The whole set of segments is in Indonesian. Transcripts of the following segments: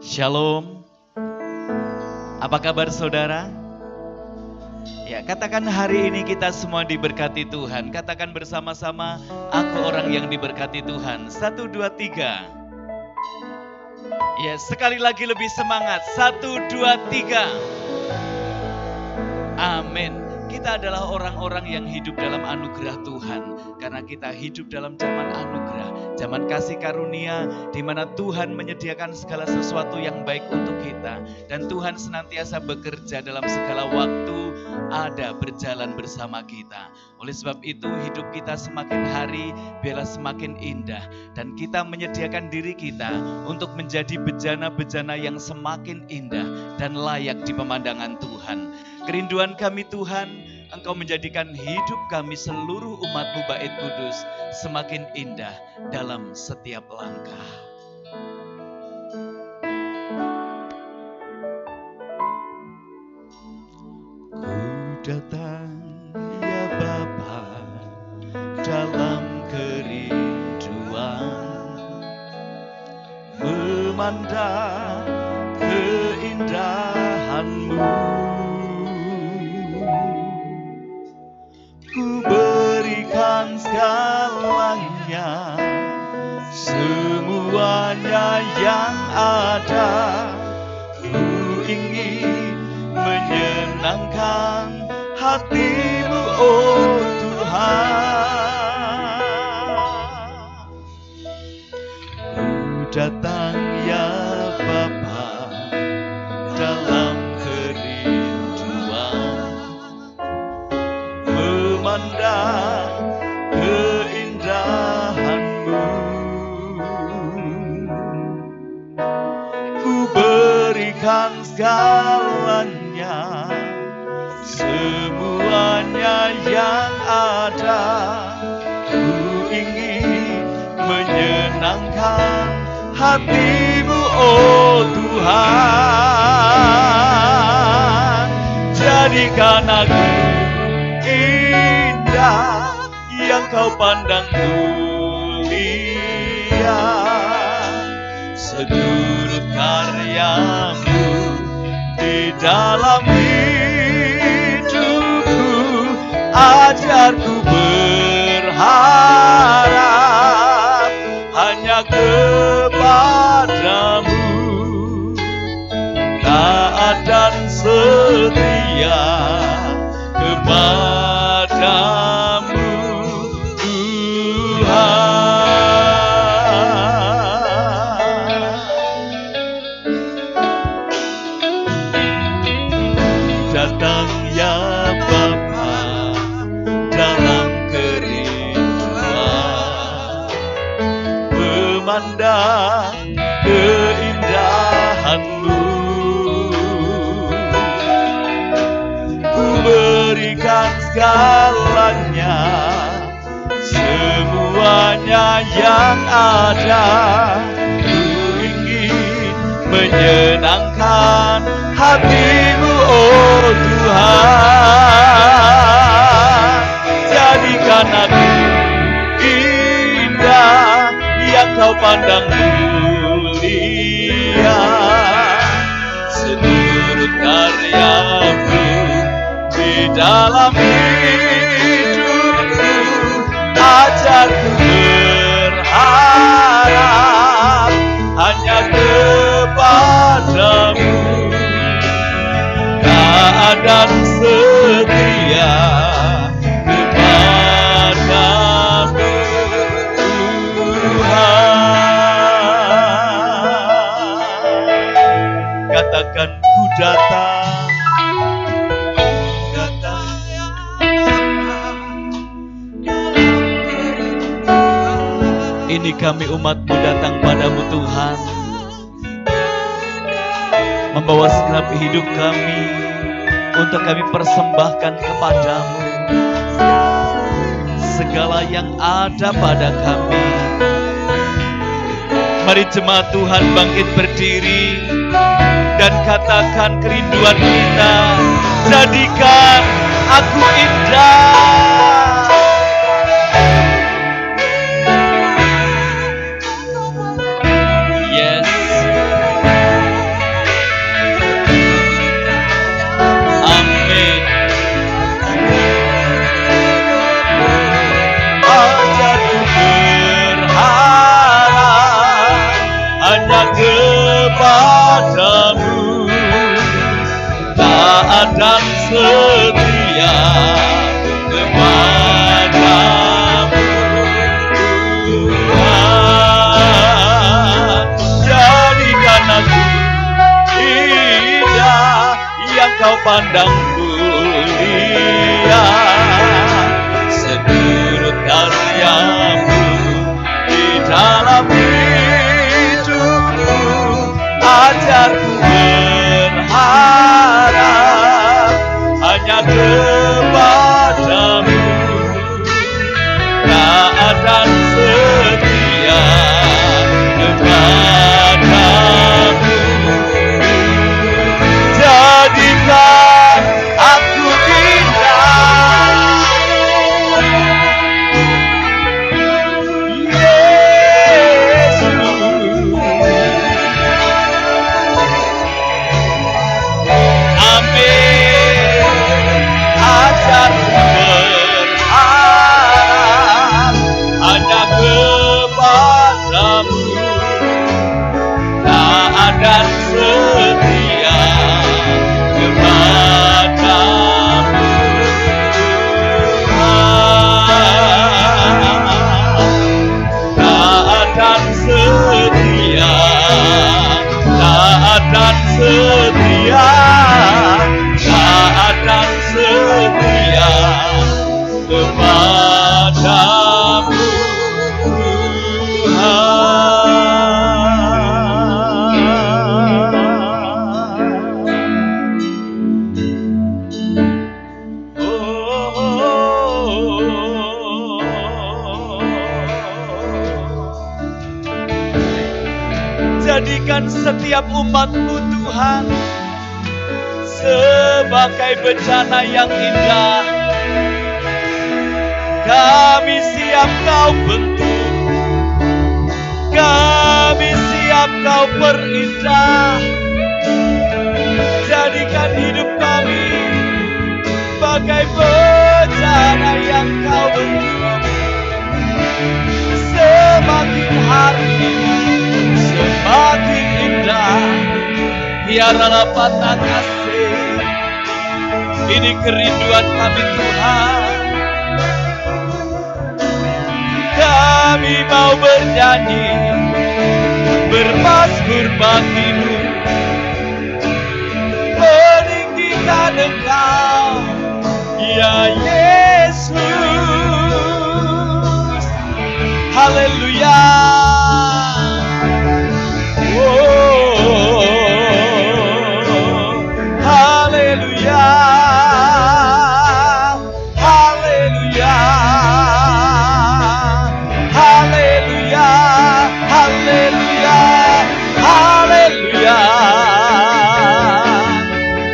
Shalom. Apa kabar saudara? Ya, katakan hari ini kita semua diberkati Tuhan. Katakan bersama-sama, aku orang yang diberkati Tuhan. 1, 2, 3. Ya, sekali lagi lebih semangat. 1, 2, 3. Amin. Kita adalah orang-orang yang hidup dalam anugerah Tuhan. Karena kita hidup dalam zaman anugerah, zaman kasih karunia, di mana Tuhan menyediakan segala sesuatu yang baik untuk kita. Dan Tuhan senantiasa bekerja dalam segala waktu, ada berjalan bersama kita. Oleh sebab itu hidup kita semakin hari biarlah semakin indah. Dan kita menyediakan diri kita untuk menjadi bejana-bejana yang semakin indah dan layak di pemandangan Tuhan. Kerinduan kami Tuhan, Engkau menjadikan hidup kami seluruh umat-Mu Bait Kudus semakin indah dalam setiap langkah. Ku datang ya Bapa dalam kerinduan, memandang keindahan-Mu. Ku berikan segalanya, semuanya yang ada. Ku ingin menyenangkan hati-Mu, oh Tuhan. Ku datang ya Bapa dalam memandang keindahan-Mu. Ku berikan segalanya, semuanya yang ada. Ku ingin menyenangkan hati-Mu, oh Tuhan. Jadikan aku indah yang Kau pandang mulia, seluruh karya-Mu di dalam hidupku. Ajarku berharap hanya kepada-Mu, taat dan setia kepada-Mu Tuhan. Datang ya Bapa dalam kerinduan, memandang keindahan-Mu. Berikan segalanya, semuanya yang ada. Ku ingin menyenangkan hati-Mu, oh Tuhan. Jadikan aku indah yang Kau pandang mulia, seluruh karya-Mu di dalam hidupku. Ajarku berharap hanya kepada-Mu, taat dan setia kepada-Mu Tuhan. Katakan ku datang. Ini kami umat-Mu datang pada-Mu Tuhan, membawa segenap hidup kami untuk kami persembahkan kepada-Mu. Segala yang ada pada kami. Mari jemaat Tuhan bangkit berdiri dan katakan kerinduan kita. Jadikan aku indah. Yes. hanya kepadamu, taat dan setia kepadamu Tuhan. Jadikan aku indah yang kau pandang mulia, seturut karyamu di dalam hidupku. Ajarku berharap hanya kepadamu, taat dan setia kepadamu. Jadikan aku indah, Yesus. Amin. Ajarku berharap hanya kepadamu, taat dan setia kepadamu taat dan setia, taat dan setia, taat dan setia kepadamu Jadikan setiap umat-Mu Tuhan sebagai bencana yang indah. Kami siap Kau bentuk, kami siap Kau perindah. Jadikan hidup kami bagai bencana yang Kau bentuk. Semakin hari semakin indah, biarlah patah kasih. Ini kerinduan kami Tuhan. Kami mau bernyanyi, bermazmur bagi-Mu, meninggikan Engkau, ya Yesus. Haleluya. Haleluya, haleluya, haleluya, haleluya, haleluya.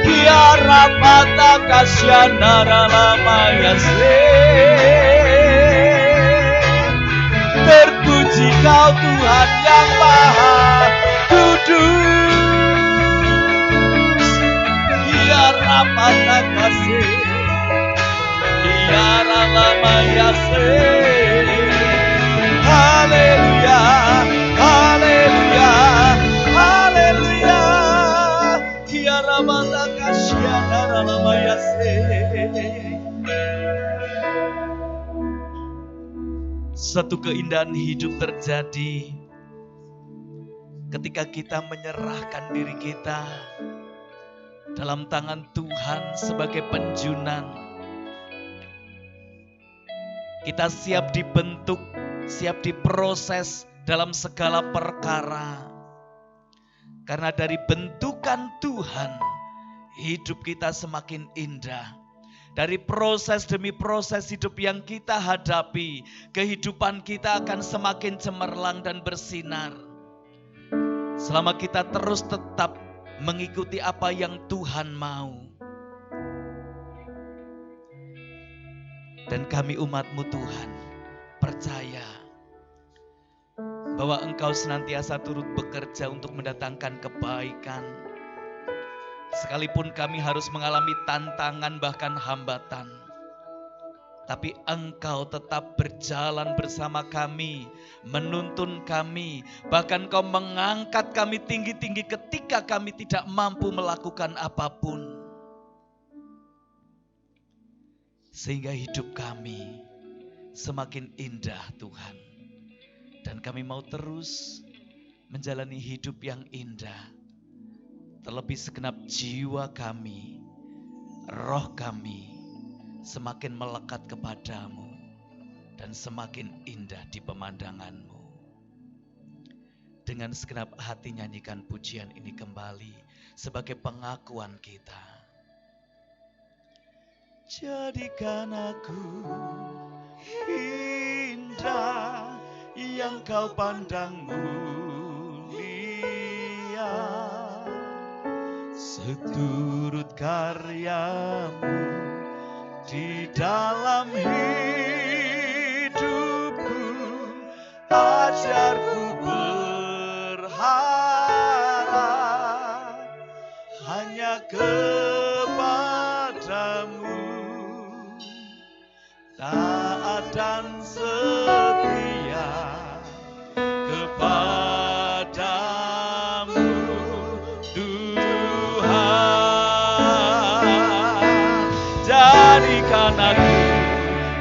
Kiara pata kasyana lama yase. Terpuji Kau Tuhan yang Maha Kudus. Kiara pata kasih, kiara lama yase. Haleluya, haleluya, haleluya. Kiara pata kasyana lama yase. Satu keindahan hidup terjadi ketika kita menyerahkan diri kita dalam tangan Tuhan sebagai penjunan. Kita siap dibentuk, siap diproses dalam segala perkara. Karena dari bentukan Tuhan, hidup kita semakin indah. Dari proses demi proses hidup yang kita hadapi, kehidupan kita akan semakin cemerlang dan bersinar. Selama kita terus tetap mengikuti apa yang Tuhan mau. Dan kami umat-Mu Tuhan, percaya bahwa Engkau senantiasa turut bekerja untuk mendatangkan kebaikan. Sekalipun kami harus mengalami tantangan bahkan hambatan, tapi Engkau tetap berjalan bersama kami, menuntun kami, bahkan Kau mengangkat kami tinggi-tinggi ketika kami tidak mampu melakukan apapun. Sehingga hidup kami semakin indah Tuhan. Dan kami mau terus menjalani hidup yang indah. Terlebih segenap jiwa kami, roh kami semakin melekat kepadamu dan semakin indah di pemandanganmu. Dengan segenap hati nyanyikan pujian ini kembali sebagai pengakuan kita. Jadikan aku indah yang Kau pandang mulia, seturut karyamu di dalam hidupku. Ajarku berharap hanya kepadamu, taat dan setia kepadamu Tuhan. Jadikan aku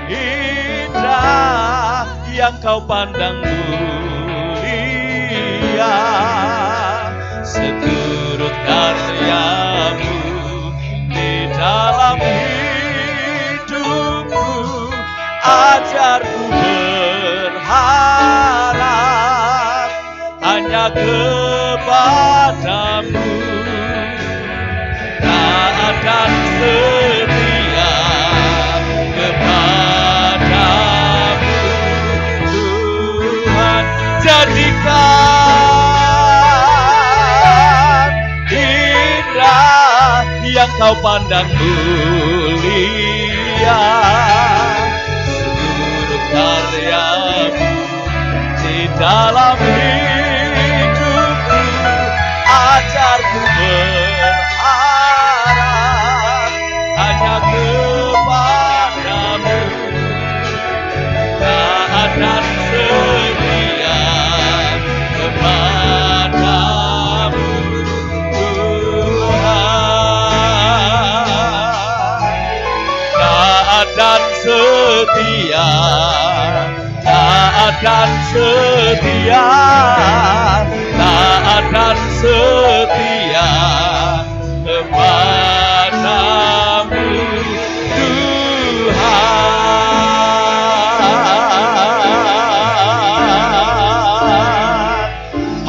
indah yang Kau pandang mulia, seturut karyamu di dalam hidupku. Ajarku berharap hanya kepadamu, taat dan setia kepadamu Tuhan. Jadikan indah yang Kau pandang mulia, seluruh karyamu di dalam hidupku. Ajarku berharap hanya kepadamu, taat dan setia kepadamu Tuhan. Taat dan setia, taat dan setia, taat dan setia kepadamu Tuhan.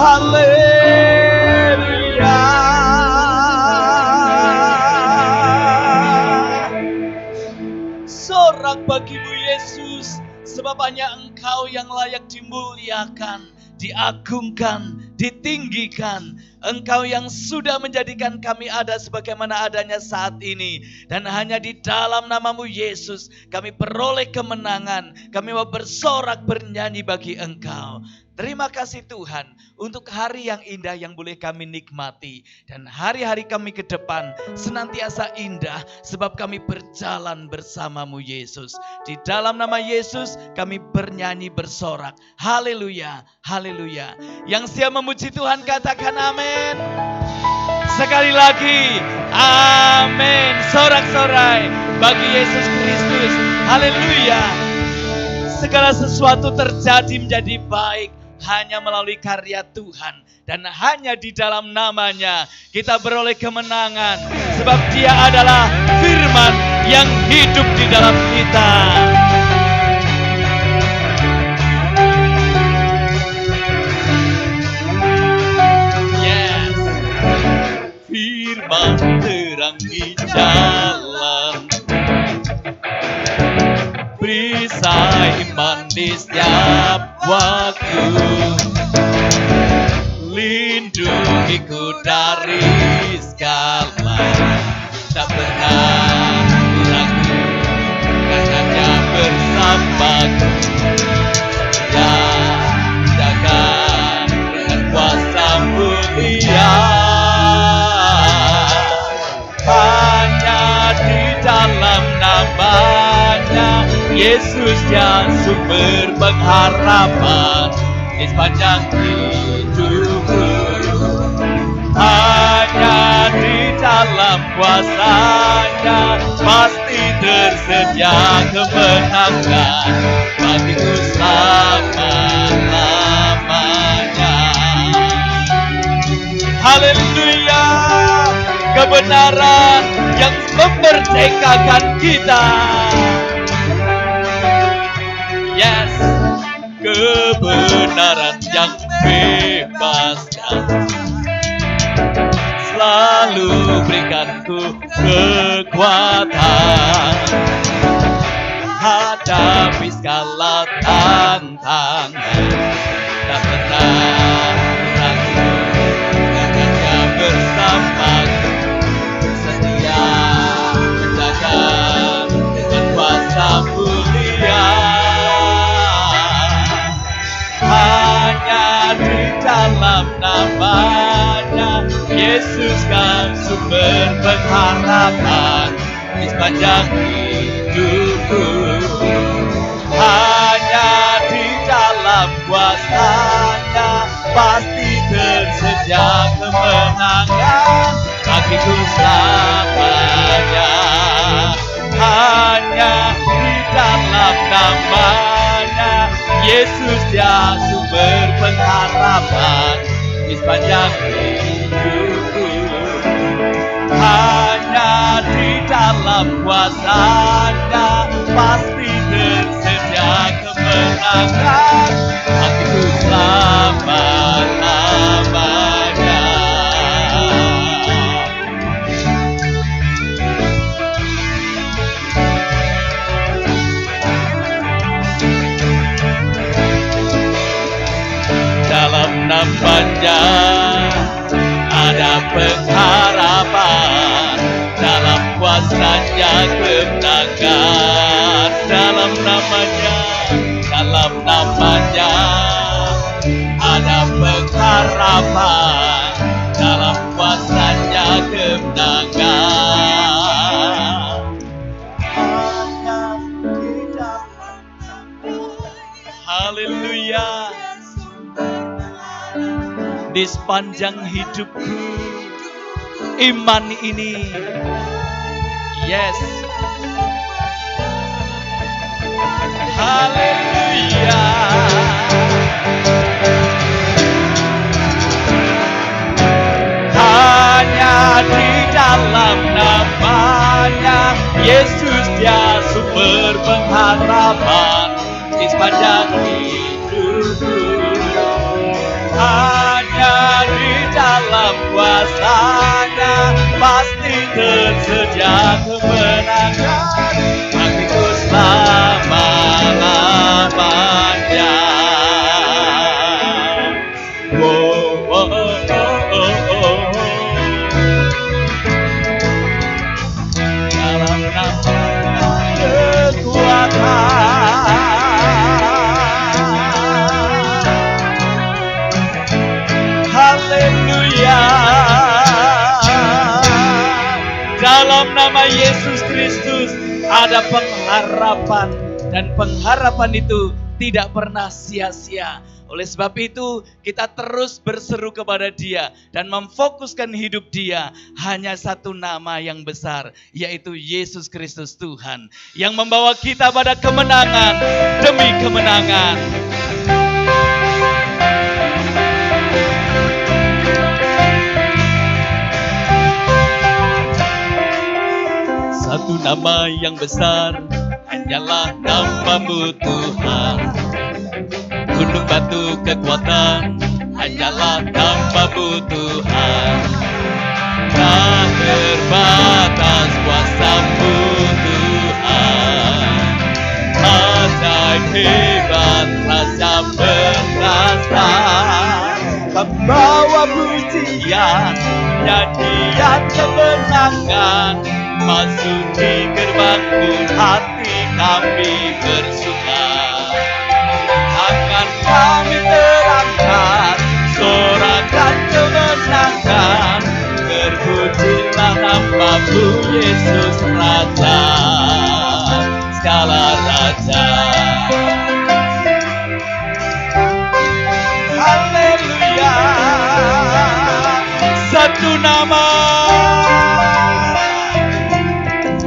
Haleluya. Sorak bagimu Yesus, sebab hanya Engkau yang layak dimuliakan, diagungkan, ditinggikan. Engkau yang sudah menjadikan kami ada sebagaimana adanya saat ini. Dan hanya di dalam nama-Mu Yesus kami peroleh kemenangan. Kami mau bersorak bernyanyi bagi Engkau. Terima kasih Tuhan untuk hari yang indah yang boleh kami nikmati. Dan hari-hari kami ke depan senantiasa indah sebab kami berjalan bersama-Mu Yesus. Di dalam nama Yesus kami bernyanyi bersorak. Haleluya, haleluya. Yang siap memuji Tuhan katakan amin. Sekali lagi, amin. Sorak-sorai bagi Yesus Kristus. Haleluya. Segala sesuatu terjadi menjadi baik hanya melalui karya Tuhan. Dan hanya di dalam namanya kita beroleh kemenangan. Sebab Dia adalah firman yang hidup di dalam kita. Yes. Firman terangi jalan, perisai manis setiap waktu, lindungiku dari segala, tak pernah ragu, karena bersamaku, ya jaga dengan kuasa mulia. Hanya di dalam namanya Yesus dia sumber pengharapan di sepanjang hidupku. Hanya di dalam kuasa-Nya pasti tersedia kemenangan bagiku selama-lamanya. Haleluya, kebenaran yang memerdekakan kita. Yes, kebenaran yang bebaskan selalu berikanku kekuatan hadapi segala tantangan. Tak pernah ragu, Dia bersamaku, setia menjaga dengan kuasa mulia. Hanya di dalam nama-Nya Yesus kan sumber pengharapan di sepanjang hidupku. Hanya di dalam kuasa-Nya pasti tersedia kemenangan bagiku selamanya. Hanya di dalam nama-Nya Yesus dia sumber pengharapan di sepanjang hidupku. Hanya di dalam kuasa-Nya pasti tersedia kemenangan bagiku selama-lamanya. Dalam nama-Nya ada pengharapan, dalam kuasa-Nya kemenangan. Dalam nama-Nya ada pengharapan, dalam kuasa-Nya kemenangan. Haleluya. Di sepanjang hidupku, iman ini, yes, haleluya. Hanya di dalam nama-Nya Yesus dia sumber pengharapan di sepanjang hidupku. Hanya di dalam kuasa-Nya pasti tersedia kemenangan bagiku selama-lamanya. Oh, oh, oh, oh, oh. Dalam nama-Nya kekuatan. Haleluya. Dalam nama Yesus Kristus ada pengharapan, dan pengharapan itu tidak pernah sia-sia. Oleh sebab itu kita terus berseru kepada Dia dan memfokuskan hidup Dia hanya satu nama yang besar, yaitu Yesus Kristus Tuhan, yang membawa kita pada kemenangan demi kemenangan. Satu nama yang besar hanyalah nama-Mu Tuhan. Gunung batu kekuatan hanyalah nama-Mu Tuhan. Tak terbatas kuasa-Mu Tuhan. Ajaib hebat rasa perkasa, membawa pujian, nyanyian kemenangan. Masuki gerbang-Mu hati kami bersuka. Akan kami terangkan, sorakan kemenangan. Terpujilah nama-Mu Yesus Raja, segala raja. nama.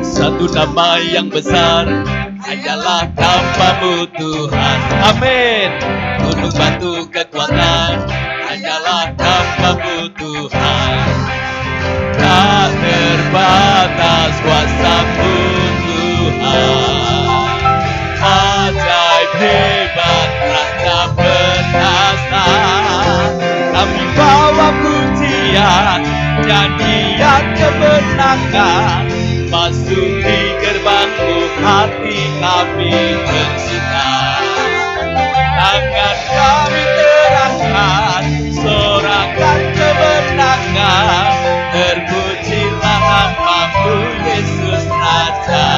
Satu nama yang besar adalah namamu Tuhan. Amin. Gunung batu kekuatan adalah namamu Tuhan. Tak terbatas kuasa-Mu Tuhan. Ajaib hebat rasa perkasa. Kami bawa pujian, nyanyian kemenangan. Masuki gerbang-Mu, hati kami bersuka. Tangan kami terangkat, sorakan kemenangan. Terpujilah nama-Mu Yesus Raja.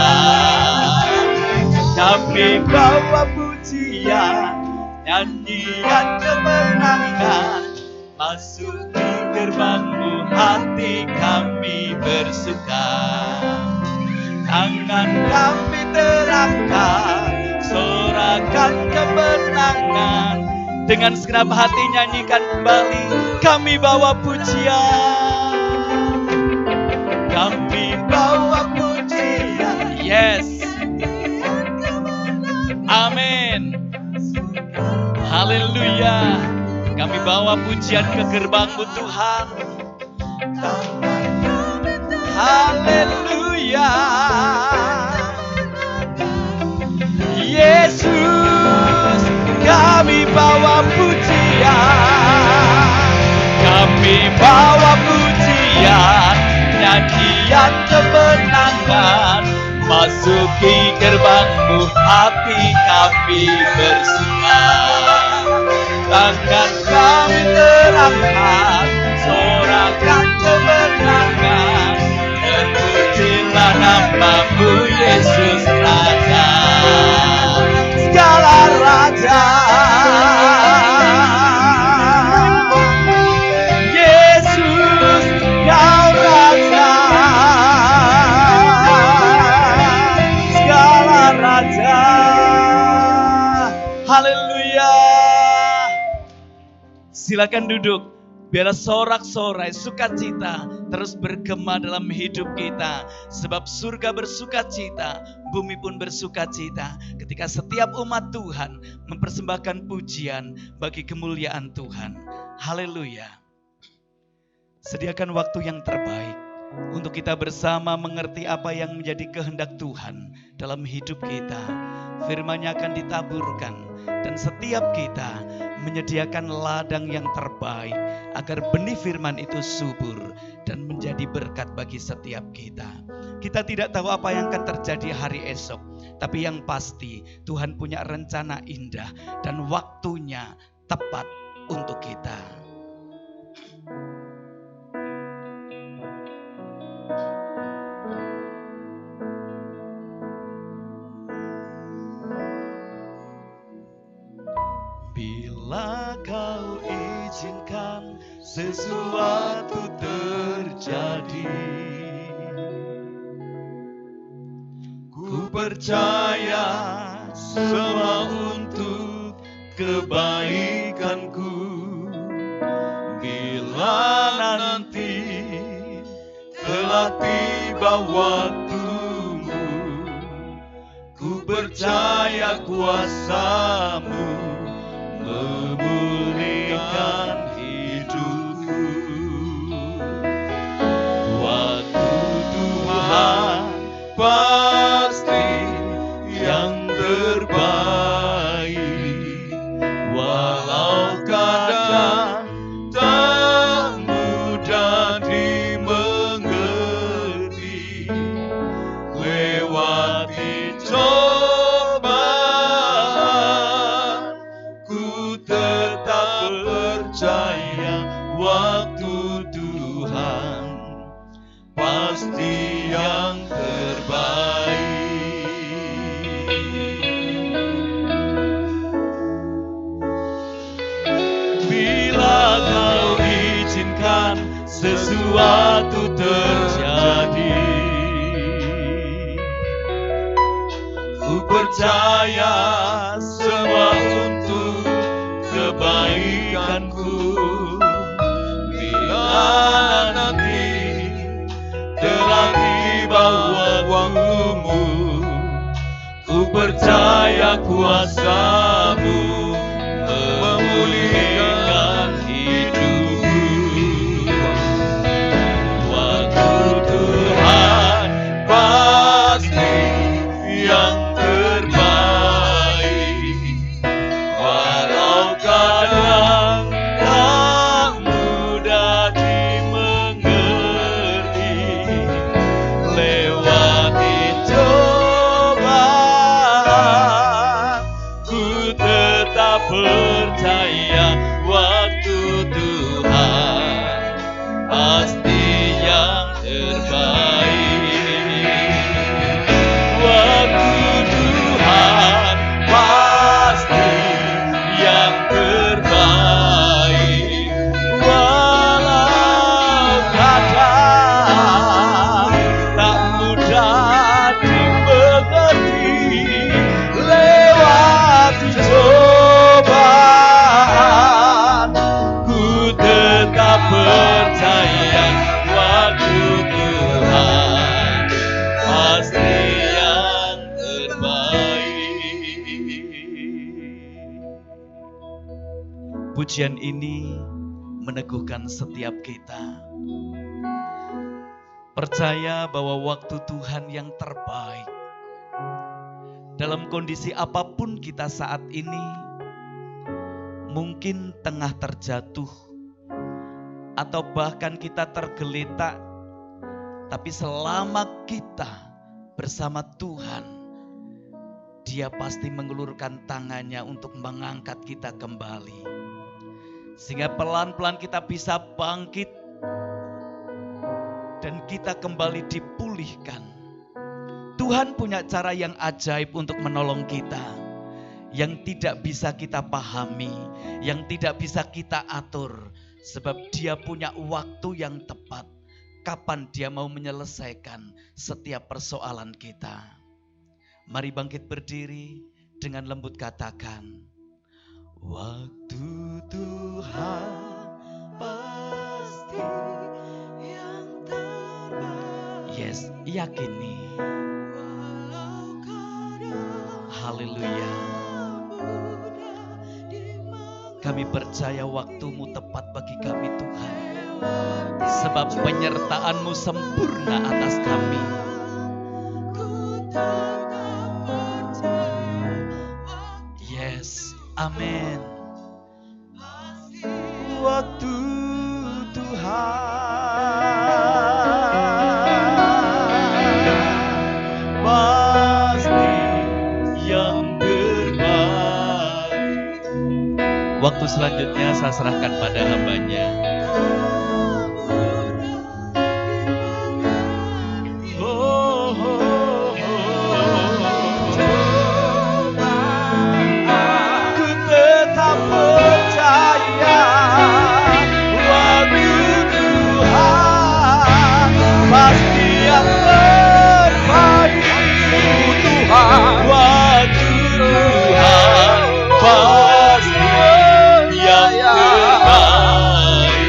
Kami bawa pujian, nyanyian kemenangan. Masuki gerbang-Mu, hati kami bersuka. Tangan kami terangkat, sorakan kemenangan. Dengan segenap hati nyanyikan kembali, kami bawa pujian. Kami bawa pujian. Yes. Amin. Haleluya. Kami bawa pujian ke gerbang-Mu Tuhan. Haleluya. Yesus, kami bawa pujian. Kami bawa pujian, nyanyian kemenangan. Masuki gerbang-Mu, hati kami bersuka. Tangan kami terangkat, sorakan kemenangan. Terpujilah nama-Mu Yesus Raja. Segala raja, Yesus Kau Raja. Segala raja. Haleluya. Silakan duduk. Biarlah sorak-sorai sukacita terus bergema dalam hidup kita. Sebab surga bersukacita, bumi pun bersukacita ketika setiap umat Tuhan mempersembahkan pujian bagi kemuliaan Tuhan. Haleluya. Sediakan waktu yang terbaik untuk kita bersama mengerti apa yang menjadi kehendak Tuhan dalam hidup kita. Firman-Nya akan ditaburkan dan setiap kita menyediakan ladang yang terbaik agar benih firman itu subur dan menjadi berkat bagi setiap kita. Kita tidak tahu apa yang akan terjadi hari esok, tapi yang pasti Tuhan punya rencana indah dan waktunya tepat untuk kita. Bila Kau izinkan sesuatu terjadi, ku percaya semua untuk kebaikanku. Bila nanti telah tiba waktumu, ku percaya kuasa-Mu memulihkan hidupku. Waktu Tuhan pasti yang terbaik, walau kadang tak mudah dimengerti. Lewati percaya waktu Tuhan pasti yang terbaik. Bila Kau izinkan sesuatu terjadi, ku percaya semua untuk kebaikanku. Bila nanti daya kuasa-Mu memulihkan hidupku. Waktu Tuhan pasti yang terbaik, walau kadang tak mudah dimengerti. Lewati cobaan, ku tetap percaya waktu Tuhan pasti yang terbaik. Waktu Tuhan pasti yang terbaik, walau kadang tak mudah dimengerti. Lewati cobaan, ku tetap percaya waktu Tuhan pasti yang terbaik. Pujian ini meneguhkan setiap kita. Percaya bahwa waktu Tuhan yang terbaik. Dalam kondisi apapun kita saat ini, mungkin tengah terjatuh, atau bahkan kita tergeletak, tapi selama kita bersama Tuhan, Dia pasti mengulurkan tangannya untuk mengangkat kita kembali. Sehingga pelan-pelan kita bisa bangkit dan kita kembali dipulihkan. Tuhan punya cara yang ajaib untuk menolong kita, yang tidak bisa kita pahami, yang tidak bisa kita atur, sebab Dia punya waktu yang tepat, kapan Dia mau menyelesaikan setiap persoalan kita. Mari bangkit berdiri, dengan lembut katakan, waktu Tuhan pasti yang terbaik. Yes, yakini. Haleluya. Kami percaya waktu-Mu tepat bagi kami Tuhan. Sebab penyertaan-Mu sempurna atas kami. Yes, amin. Waktu Tuhan pasti yang terbaik. Waktu selanjutnya saya serahkan pada hamba-Nya. Ku tetap percaya waktu Tuhan pasti yang terbaik. Waktu Tuhan pasti yang terbaik,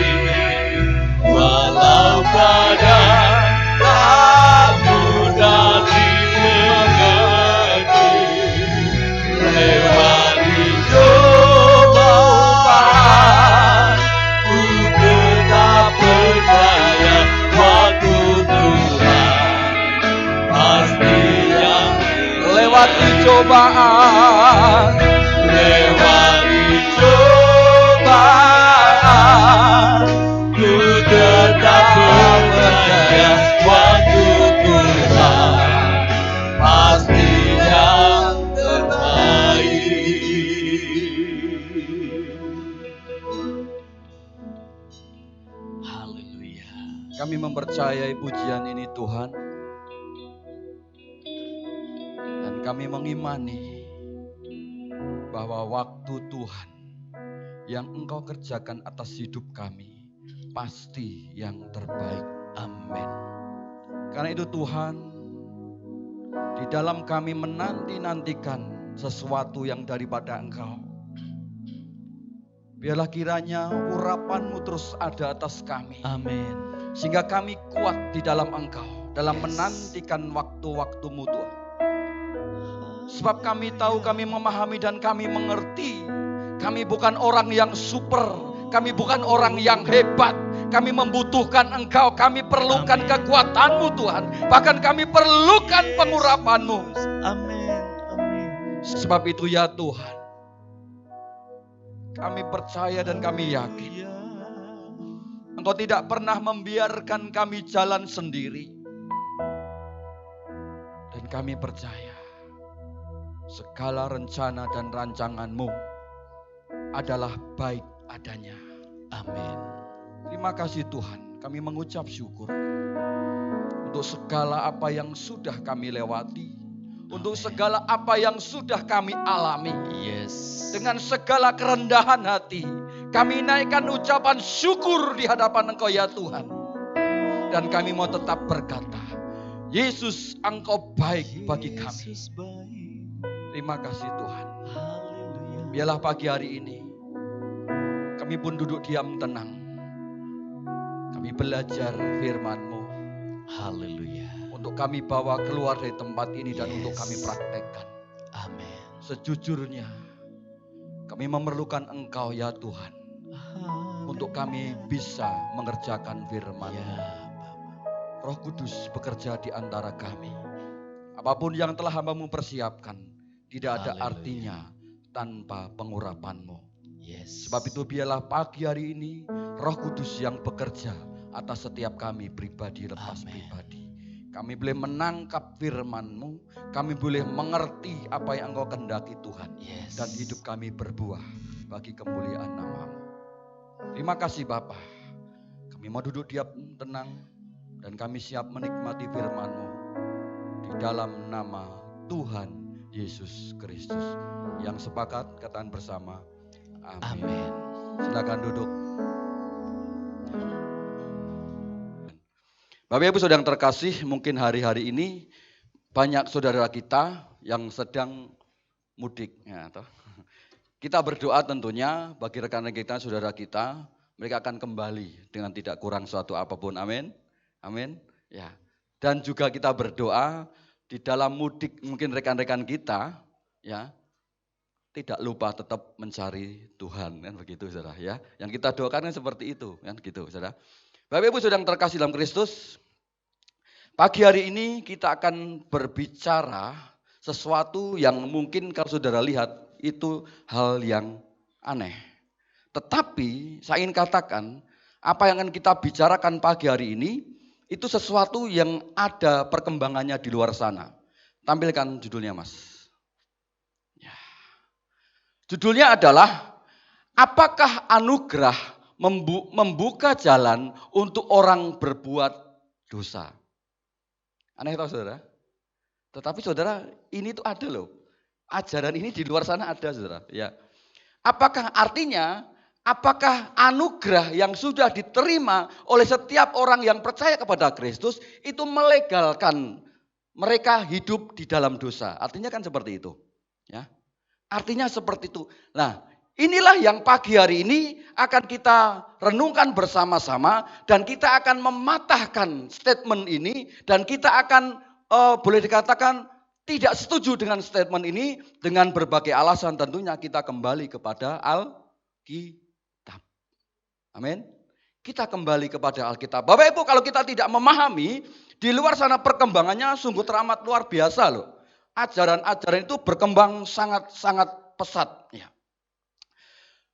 walau kadang tak mudah dimengerti. Lewati cobaan, ku tetap percaya waktu Tuhan pasti yang lewati cobaan, lewati cobaan, ku tetap percaya waktu Tuhan pasti yang terbaik. Haleluya. Kami mempercayai pujian ini Tuhan. Dan kami mengimani bahwa waktu Tuhan yang Engkau kerjakan atas hidup kami pasti yang terbaik. Amin. Karena itu Tuhan, di dalam kami menanti-nantikan sesuatu yang daripada Engkau, biarlah kiranya urapan-Mu terus ada atas kami. Amin. Sehingga kami kuat di dalam Engkau, dalam Yes. menantikan waktu-waktu-Mu Tuhan. Sebab kami tahu, kami memahami dan kami mengerti. Kami bukan orang yang super, kami bukan orang yang hebat. Kami membutuhkan Engkau, kami perlukan kekuatan-Mu Tuhan. Bahkan kami perlukan pengurapan-Mu. Amin. Amin. Sebab itu ya Tuhan, kami percaya dan kami yakin Engkau tidak pernah membiarkan kami jalan sendiri. Dan kami percaya segala rencana dan rancangan-Mu adalah baik adanya. Amin. Terima kasih Tuhan, kami mengucap syukur untuk segala apa yang sudah kami lewati, untuk segala apa yang sudah kami alami. Yes. Dengan segala kerendahan hati, kami naikkan ucapan syukur di hadapan Engkau ya Tuhan. Dan kami mau tetap berkata, Yesus, Engkau baik bagi kami. Yesus baik. Terima kasih Tuhan. Haleluya. Biarlah pagi hari ini kami pun duduk diam tenang. Kami belajar firman-Mu. Haleluya. Untuk kami bawa keluar dari tempat ini dan Yes. untuk kami praktekkan. Amin. Sejujurnya kami memerlukan Engkau ya Tuhan. Untuk kami bisa mengerjakan firman-Mu. Ya, Roh Kudus bekerja di antara kami. Apapun yang telah hamba-Mu persiapkan, tidak ada Haleluya. artinya tanpa pengurapan-Mu. Yes. Sebab itu biarlah pagi hari ini Roh Kudus yang bekerja atas setiap kami pribadi lepas Amin. pribadi. Kami boleh menangkap firman-Mu, kami boleh mengerti apa yang Engkau kehendaki Tuhan. Yes. Dan hidup kami berbuah bagi kemuliaan nama-Mu. Terima kasih Bapa. Kami mau duduk diam tenang dan kami siap menikmati firman-Mu di dalam nama Tuhan Yesus Kristus. Yang sepakat katakan bersama. Amin. Amin. Silakan duduk. Bapak Ibu Saudara yang terkasih, mungkin hari-hari ini banyak saudara kita yang sedang mudik. Ya, toh. Kita berdoa tentunya bagi rekan-rekan kita, saudara kita, mereka akan kembali dengan tidak kurang suatu apapun. Amin. Amin. Ya. Dan juga kita berdoa di dalam mudik mungkin rekan-rekan kita, ya, tidak lupa tetap mencari Tuhan, kan begitu saudara ya. Yang kita doakan kan seperti itu, kan gitu saudara. Bapak Ibu Saudara yang terkasih dalam Kristus, pagi hari ini kita akan berbicara sesuatu yang mungkin kalau saudara lihat itu hal yang aneh. Tetapi saya ingin katakan apa yang akan kita bicarakan pagi hari ini itu sesuatu yang ada perkembangannya di luar sana. Tampilkan judulnya Mas. Judulnya adalah, apakah anugerah membuka jalan untuk orang berbuat dosa? Aneh tahu saudara? Tetapi saudara, ini tuh ada loh. Ajaran ini di luar sana ada saudara. Ya. Apakah artinya, apakah anugerah yang sudah diterima oleh setiap orang yang percaya kepada Kristus itu melegalkan mereka hidup di dalam dosa? Artinya kan seperti itu. Ya. Artinya seperti itu. Nah, inilah yang pagi hari ini akan kita renungkan bersama-sama dan kita akan mematahkan statement ini dan kita akan boleh dikatakan tidak setuju dengan statement ini dengan berbagai alasan. Tentunya kita kembali kepada Alkitab. Amin. Kita kembali kepada Alkitab. Bapak Ibu, kalau kita tidak memahami, di luar sana perkembangannya sungguh teramat luar biasa loh. Ajaran-ajaran itu berkembang sangat-sangat pesat. Ya.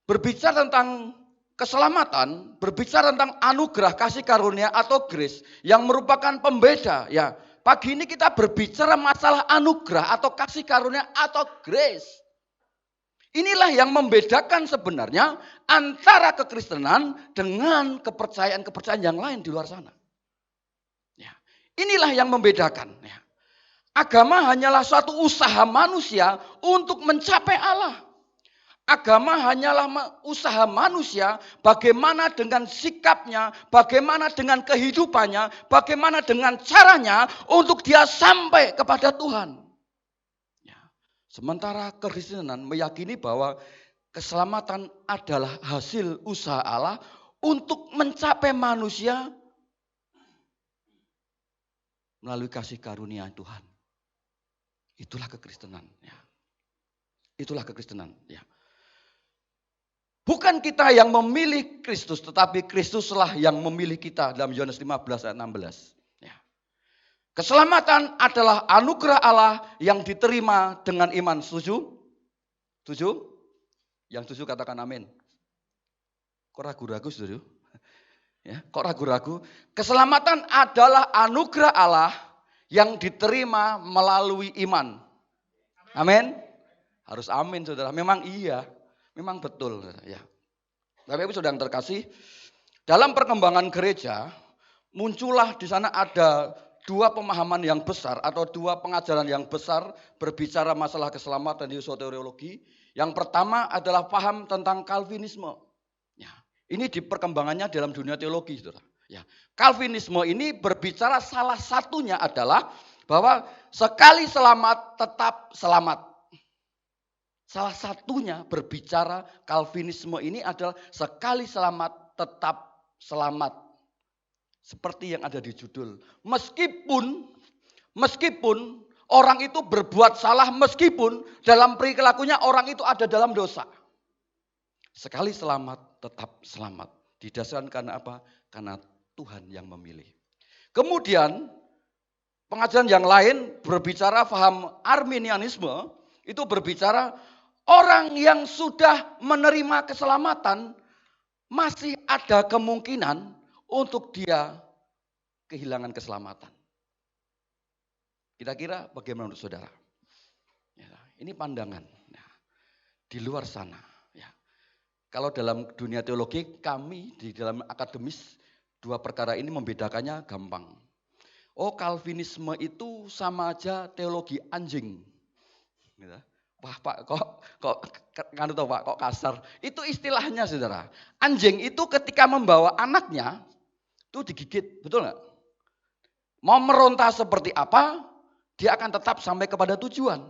Berbicara tentang keselamatan, berbicara tentang anugerah, kasih karunia atau grace yang merupakan pembeda. Ya, pagi ini kita berbicara masalah anugerah atau kasih karunia atau grace. Inilah yang membedakan sebenarnya antara kekristenan dengan kepercayaan-kepercayaan yang lain di luar sana. Ya. Inilah yang membedakan. Ya. Agama hanyalah suatu usaha manusia untuk mencapai Allah. Agama hanyalah usaha manusia bagaimana dengan sikapnya, bagaimana dengan kehidupannya, bagaimana dengan caranya untuk dia sampai kepada Tuhan. Ya. Sementara Kekristenan meyakini bahwa keselamatan adalah hasil usaha Allah untuk mencapai manusia melalui kasih karunia Tuhan. Itulah kekristenan. Ya. Itulah kekristenan. Ya. Bukan kita yang memilih Kristus, tetapi Kristuslah yang memilih kita dalam Yohanes 15 ayat 16. Ya. Keselamatan adalah anugerah Allah yang diterima dengan iman. Setuju? Setuju? Yang setuju katakan amin. Kok ragu-ragu setuju? Ya, kok ragu-ragu? Keselamatan adalah anugerah Allah yang diterima melalui iman. Amin. Harus amin, saudara. Memang iya. Memang betul. Ya. Bapak Ibu Saudara yang terkasih, dalam perkembangan gereja, muncullah di sana ada dua pemahaman yang besar atau dua pengajaran yang besar berbicara masalah keselamatan di soteriologi. Yang pertama adalah paham tentang Calvinisme. Ya. Ini di perkembangannya dalam dunia teologi, saudara. Ya. Calvinisme ini berbicara salah satunya adalah bahwa sekali selamat tetap selamat. Salah satunya berbicara Calvinisme ini adalah sekali selamat tetap selamat. Seperti yang ada di judul. Meskipun orang itu berbuat salah, meskipun dalam perilakunya orang itu ada dalam dosa. Sekali selamat tetap selamat. Didasarkan karena apa? Karena Tuhan yang memilih. Kemudian pengajaran yang lain berbicara paham Arminianisme. Itu berbicara orang yang sudah menerima keselamatan masih ada kemungkinan untuk dia kehilangan keselamatan. Kira-kira bagaimana menurut saudara? Ya, ini pandangan. Ya, di luar sana. Ya. Kalau dalam dunia teologi, kami di dalam akademis dua perkara ini membedakannya gampang. Oh, Calvinisme itu sama aja teologi anjing. Gitu. Wah Pak, kok kasar. Itu istilahnya saudara. Anjing itu ketika membawa anaknya, itu digigit, betul nggak? Mau meronta seperti apa, dia akan tetap sampai kepada tujuan.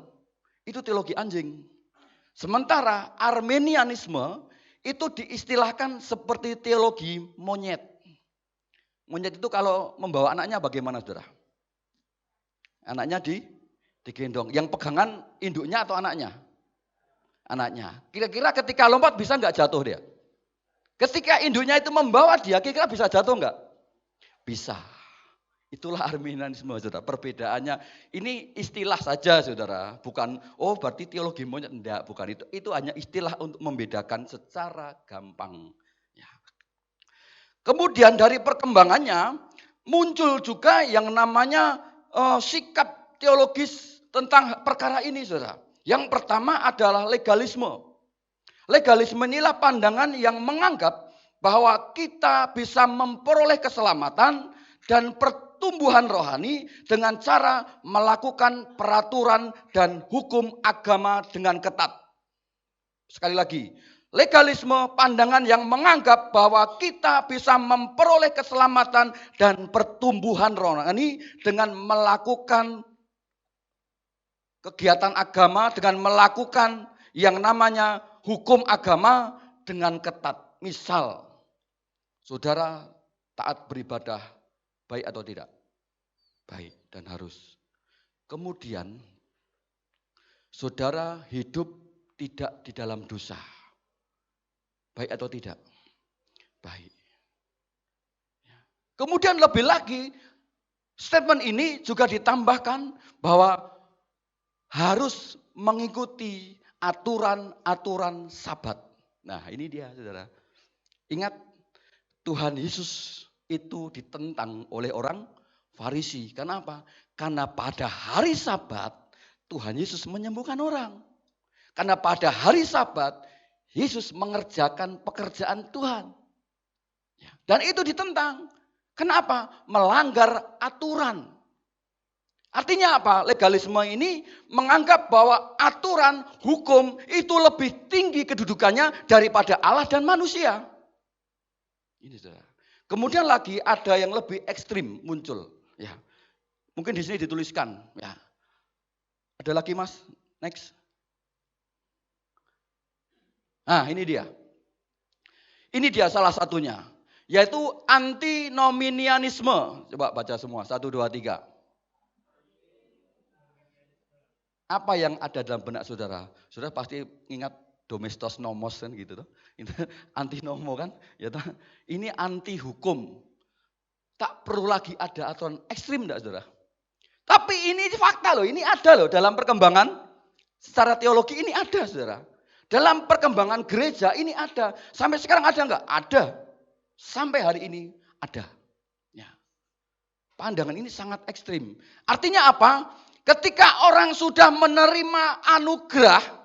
Itu teologi anjing. Sementara Arminianisme itu diistilahkan seperti teologi monyet. Monyet itu kalau membawa anaknya bagaimana saudara? Anaknya digendong. Yang pegangan induknya atau anaknya? Anaknya. Kira-kira ketika lompat bisa nggak jatuh dia? Ketika induknya itu membawa dia, kira-kira bisa jatuh nggak? Bisa. Itulah Arminianisme, saudara. Perbedaannya, ini istilah saja, saudara. Bukan, oh berarti teologi monyet. Enggak, bukan itu. Itu hanya istilah untuk membedakan secara gampang. Ya. Kemudian dari perkembangannya, muncul juga yang namanya sikap teologis tentang perkara ini, saudara. Yang pertama adalah legalisme. Legalisme inilah pandangan yang menganggap bahwa kita bisa memperoleh keselamatan dan pertumbuhan rohani dengan cara melakukan peraturan dan hukum agama dengan ketat. Sekali lagi, legalisme pandangan yang menganggap bahwa kita bisa memperoleh keselamatan dan pertumbuhan rohani dengan melakukan kegiatan agama, dengan melakukan yang namanya hukum agama dengan ketat. Misal, saudara taat beribadah, baik atau tidak? Baik dan harus. Kemudian, saudara hidup tidak di dalam dosa. Baik atau tidak? Baik. Kemudian lebih lagi, statement ini juga ditambahkan bahwa harus mengikuti aturan-aturan Sabat. Nah, ini dia, saudara. Ingat, Tuhan Yesus itu ditentang oleh orang Farisi. Kenapa? Karena pada hari Sabat, Tuhan Yesus menyembuhkan orang. Karena pada hari Sabat, Yesus mengerjakan pekerjaan Tuhan. Dan itu ditentang. Kenapa? Melanggar aturan. Artinya apa? Legalisme ini menganggap bahwa aturan hukum itu lebih tinggi kedudukannya daripada Allah dan manusia. Ini saudara. Kemudian lagi ada yang lebih ekstrim muncul. Ya, mungkin di sini dituliskan. Ya, ada lagi mas, next. Nah ini dia. Ini dia salah satunya. Yaitu antinominianisme. Coba baca semua, 1, 2, 3. Apa yang ada dalam benak saudara? Saudara pasti ingat domestos nomos kan gitu tuh. Itu antinomo kan? Ya toh? Ini anti hukum. Tak perlu lagi ada aturan ekstrim enggak saudara? Tapi ini fakta loh, ini ada loh dalam perkembangan secara teologi ini ada saudara. Dalam perkembangan gereja ini ada. Sampai sekarang ada enggak? Ada. Sampai hari ini ada. Ya. Pandangan ini sangat ekstrim. Artinya apa? Ketika orang sudah menerima anugerah,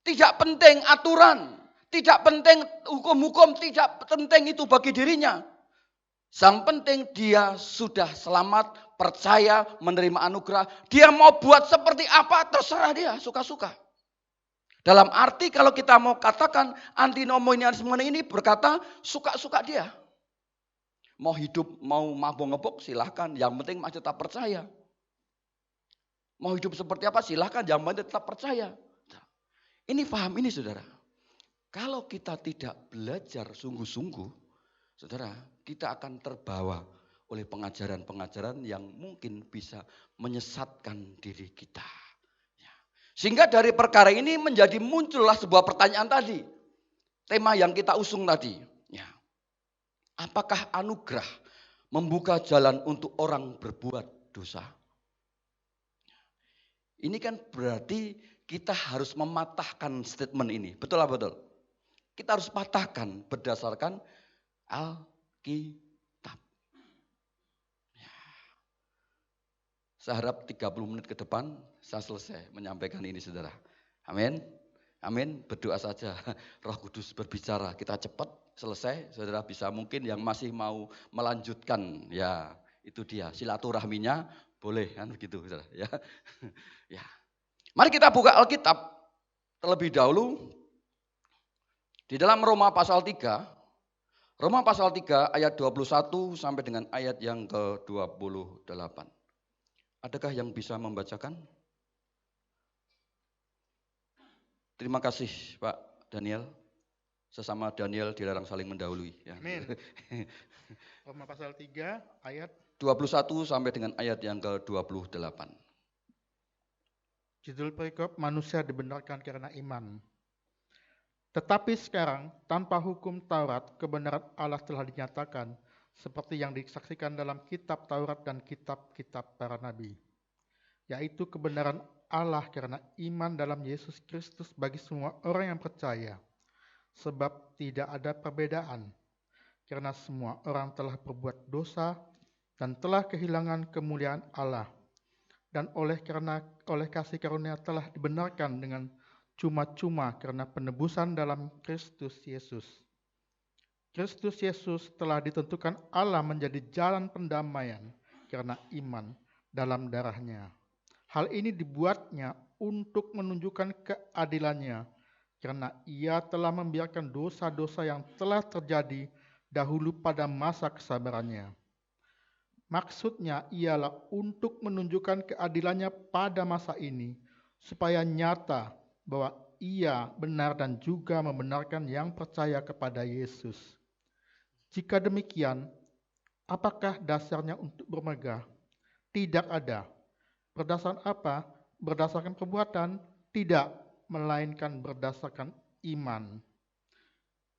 tidak penting aturan, tidak penting hukum-hukum, tidak penting itu bagi dirinya. Yang penting dia sudah selamat, percaya, menerima anugerah. Dia mau buat seperti apa, terserah dia, suka-suka. Dalam arti kalau kita mau katakan antinomianisme ini berkata suka-suka dia. Mau hidup, mau mabok-ngebok silahkan, yang penting masih tetap percaya. Mau hidup seperti apa silahkan, yang penting tetap percaya. Ini paham ini saudara. Kalau kita tidak belajar sungguh-sungguh, saudara, kita akan terbawa oleh pengajaran-pengajaran yang mungkin bisa menyesatkan diri kita. Ya. Sehingga dari perkara ini menjadi muncullah sebuah pertanyaan tadi. Tema yang kita usung tadi. Ya. Apakah anugerah membuka jalan untuk orang berbuat dosa? Ini kan berarti kita harus mematahkan statement ini. Betul apa betul? Kita harus patahkan berdasarkan Alkitab. Ya. Saya harap 30 menit ke depan saya selesai menyampaikan ini saudara. Amin. Amin. Berdoa saja. Roh Kudus berbicara. Kita cepat selesai. Saudara bisa mungkin yang masih mau melanjutkan. Ya itu dia. Silaturahminya boleh kan begitu saudara. Ya. Ya. Mari kita buka Alkitab terlebih dahulu. Di dalam Roma pasal 3. Roma pasal 3 ayat 21 sampai dengan ayat yang ke-28. Adakah yang bisa membacakan? Terima kasih Pak Daniel. Sesama Daniel dilarang saling mendahului. Ya. Amin. Roma pasal 3 ayat 21 sampai dengan ayat yang ke-28. judul perikop manusia dibenarkan karena iman. Tetapi sekarang tanpa hukum Taurat kebenaran Allah telah dinyatakan seperti yang disaksikan dalam kitab Taurat dan kitab-kitab para nabi, yaitu kebenaran Allah karena iman dalam Yesus Kristus bagi semua orang yang percaya, sebab tidak ada perbedaan, karena semua orang telah berbuat dosa dan telah kehilangan kemuliaan Allah, dan oleh kasih karunia telah dibenarkan dengan cuma-cuma karena penebusan dalam Kristus Yesus. Kristus Yesus telah ditentukan Allah menjadi jalan pendamaian karena iman dalam darahnya. Hal ini dibuatnya untuk menunjukkan keadilannya karena ia telah membiarkan dosa-dosa yang telah terjadi dahulu pada masa kesabarannya. Maksudnya ialah untuk menunjukkan keadilannya pada masa ini supaya nyata bahwa ia benar dan juga membenarkan yang percaya kepada Yesus. Jika demikian, apakah dasarnya untuk bermegah? Tidak ada. Berdasarkan apa? Berdasarkan perbuatan? Tidak, melainkan berdasarkan iman.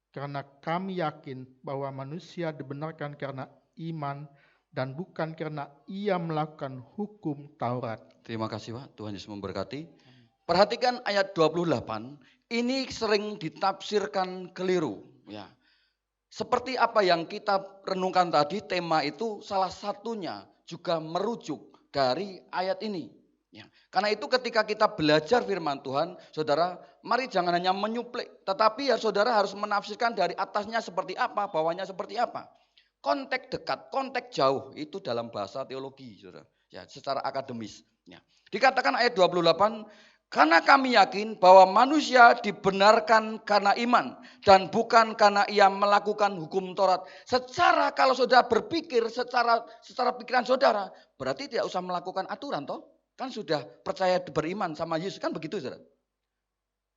Karena kami yakin bahwa manusia dibenarkan karena iman dan bukan karena ia melakukan hukum Taurat. Terima kasih Pak, Tuhan Yesus memberkati. Perhatikan ayat 28, ini sering ditafsirkan keliru. Ya. Seperti apa yang kita renungkan tadi, tema itu salah satunya juga merujuk dari ayat ini. Ya. Karena itu ketika kita belajar firman Tuhan, saudara, mari jangan hanya menyuplik, tetapi ya saudara harus menafsirkan dari atasnya seperti apa, bawahnya seperti apa. Konteks dekat, konteks jauh, itu dalam bahasa teologi, saudara. Ya, secara akademis. Ya. Dikatakan ayat 28, karena kami yakin bahwa manusia dibenarkan karena iman dan bukan karena ia melakukan hukum Taurat. Secara kalau saudara berpikir secara pikiran saudara, berarti tidak usah melakukan aturan toh? Kan sudah percaya beriman sama Yesus, kan begitu saudara?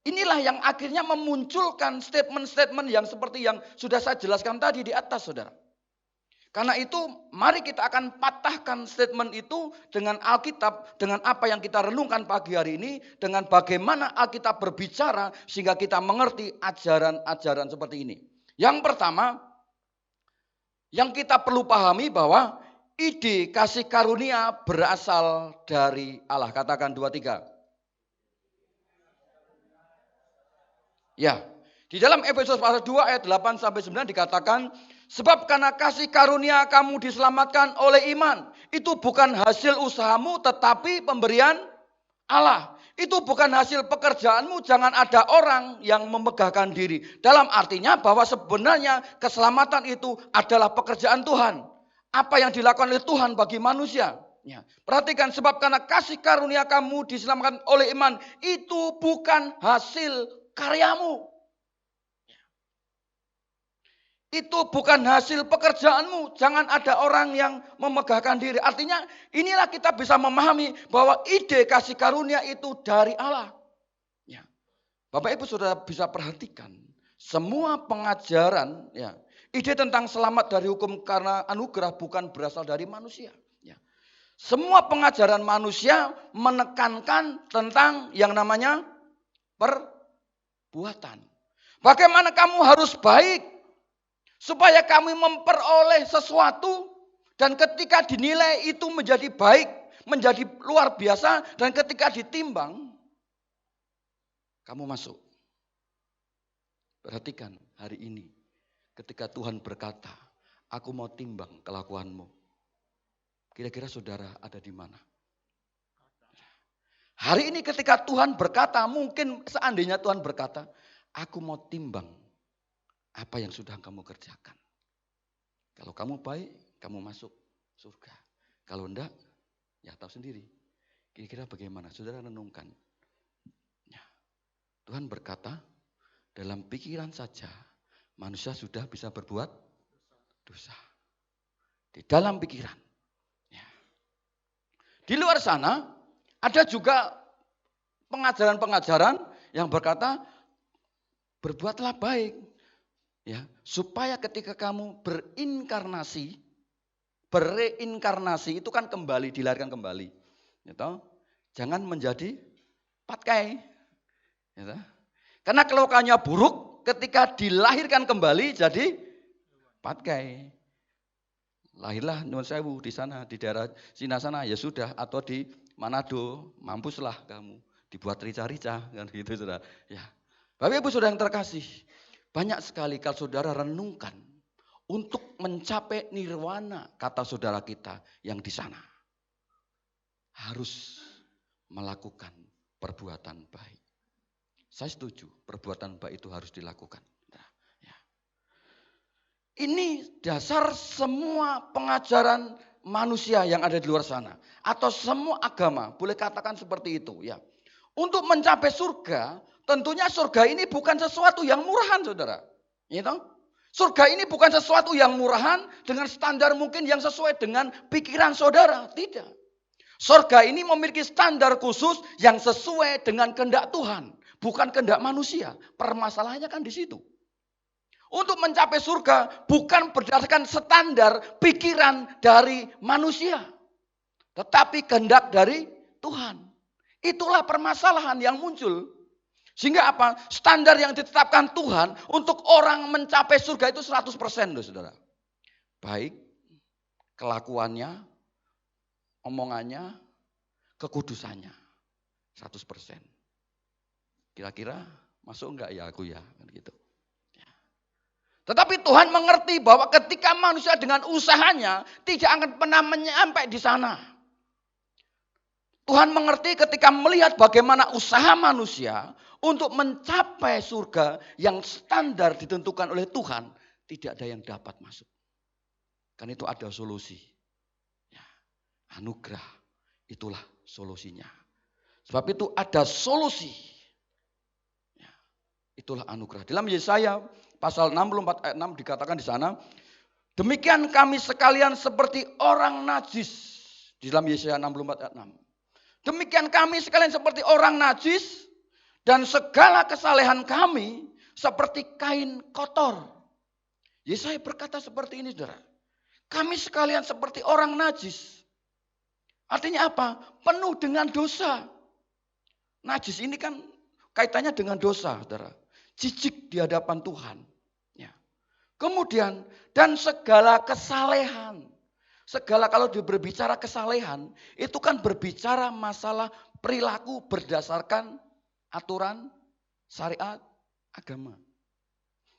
Inilah yang akhirnya memunculkan statement-statement yang seperti yang sudah saya jelaskan tadi di atas saudara. Karena itu mari kita akan patahkan statement itu dengan Alkitab, dengan apa yang kita renungkan pagi hari ini, dengan bagaimana Alkitab berbicara sehingga kita mengerti ajaran-ajaran seperti ini. Yang pertama, yang kita perlu pahami bahwa ide kasih karunia berasal dari Allah. Katakan 2, 3. Ya, di dalam Efesus pasal 2 ayat 8 sampai 9 dikatakan, sebab karena kasih karunia kamu diselamatkan oleh iman. Itu bukan hasil usahamu tetapi pemberian Allah. Itu bukan hasil pekerjaanmu, jangan ada orang yang memegahkan diri. Dalam artinya bahwa sebenarnya keselamatan itu adalah pekerjaan Tuhan. Apa yang dilakukan oleh Tuhan bagi manusia. Ya. Perhatikan, sebab karena kasih karunia kamu diselamatkan oleh iman. Itu bukan hasil karyamu. Itu bukan hasil pekerjaanmu. Jangan ada orang yang memegahkan diri. Artinya inilah kita bisa memahami bahwa ide kasih karunia itu dari Allah. Ya. Bapak Ibu Saudara bisa perhatikan. Semua pengajaran, ya, ide tentang selamat dari hukum karena anugerah bukan berasal dari manusia. Ya. Semua pengajaran manusia menekankan tentang yang namanya perbuatan. Bagaimana kamu harus baik supaya kami memperoleh sesuatu, dan ketika dinilai itu menjadi baik, menjadi luar biasa, dan ketika ditimbang, kamu masuk. Perhatikan hari ini, ketika Tuhan berkata, aku mau timbang kelakuanmu. Kira-kira saudara ada di mana? Hari ini ketika Tuhan berkata, mungkin seandainya Tuhan berkata, aku mau timbang apa yang sudah kamu kerjakan. Kalau kamu baik, kamu masuk surga. Kalau enggak, ya tahu sendiri. Kira-kira bagaimana? Saudara renungkan. Ya. Tuhan berkata, dalam pikiran saja manusia sudah bisa berbuat dosa. Di dalam pikiran. Ya. Di luar sana, ada juga pengajaran-pengajaran yang berkata, berbuatlah baik. Ya, supaya ketika kamu bereinkarnasi itu kan kembali, dilahirkan kembali. Gitu. Jangan menjadi patkai. Gitu. Karena kelakuannya buruk, ketika dilahirkan kembali jadi patkai. Lahirlah Nuwun Sewu di sana, di daerah Cina sana, ya sudah, atau di Manado, mampuslah kamu. Dibuat rica-rica, kan gitu saudara. Ya. Bapak Ibu Saudara yang terkasih, banyak sekali kalau saudara renungkan untuk mencapai nirwana, kata saudara kita yang di sana harus melakukan perbuatan baik. Saya setuju, perbuatan baik itu harus dilakukan. Nah, ya. Ini dasar semua pengajaran manusia yang ada di luar sana, atau semua agama, boleh katakan seperti itu, ya. Untuk mencapai surga, tentunya surga ini bukan sesuatu yang murahan, saudara. Gitu? Surga ini bukan sesuatu yang murahan dengan standar mungkin yang sesuai dengan pikiran saudara. Tidak. Surga ini memiliki standar khusus yang sesuai dengan kehendak Tuhan. Bukan kehendak manusia. Permasalahannya kan di situ. Untuk mencapai surga bukan berdasarkan standar pikiran dari manusia. Tetapi kehendak dari Tuhan. Itulah permasalahan yang muncul. Sehingga apa? Standar yang ditetapkan Tuhan untuk orang mencapai surga itu 100% loh saudara. Baik kelakuannya, omongannya, kekudusannya. 100%. Kira-kira masuk enggak ya aku ya? Gitu. Tetapi Tuhan mengerti bahwa ketika manusia dengan usahanya tidak akan pernah menyampai di sana. Tuhan mengerti ketika melihat bagaimana usaha manusia untuk mencapai surga yang standar ditentukan oleh Tuhan, tidak ada yang dapat masuk. Kan itu ada solusi. Ya, anugerah, itulah solusinya. Sebab itu ada solusi. Ya, itulah anugerah. Dalam Yesaya pasal 64 ayat 6 dikatakan di sana, demikian kami sekalian seperti orang najis. Di dalam Yesaya 64 ayat 6. Demikian kami sekalian seperti orang najis dan segala kesalehan kami seperti kain kotor. Yesaya berkata seperti ini saudara. Kami sekalian seperti orang najis. Artinya apa? Penuh dengan dosa. Najis ini kan kaitannya dengan dosa, saudara. Jijik di hadapan Tuhan. Ya. Kemudian, dan segala kesalehan. Segala kalau berbicara kesalehan, itu kan berbicara masalah perilaku berdasarkan aturan syariat agama.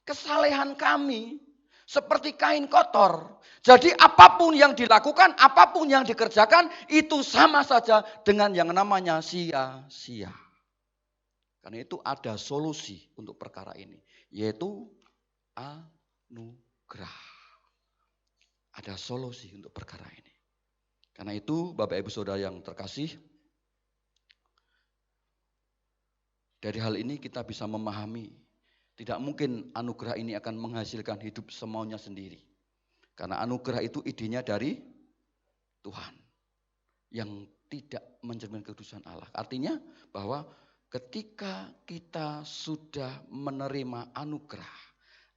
Kesalehan kami seperti kain kotor. Jadi apapun yang dilakukan, apapun yang dikerjakan, itu sama saja dengan yang namanya sia-sia. Karena itu ada solusi untuk perkara ini, yaitu anugerah. Ada solusi untuk perkara ini. Karena itu Bapak Ibu Saudara yang terkasih, dari hal ini kita bisa memahami, tidak mungkin anugerah ini akan menghasilkan hidup semaunya sendiri. Karena anugerah itu idenya dari Tuhan yang tidak mencerminkan kekudusan Allah. Artinya bahwa ketika kita sudah menerima anugerah,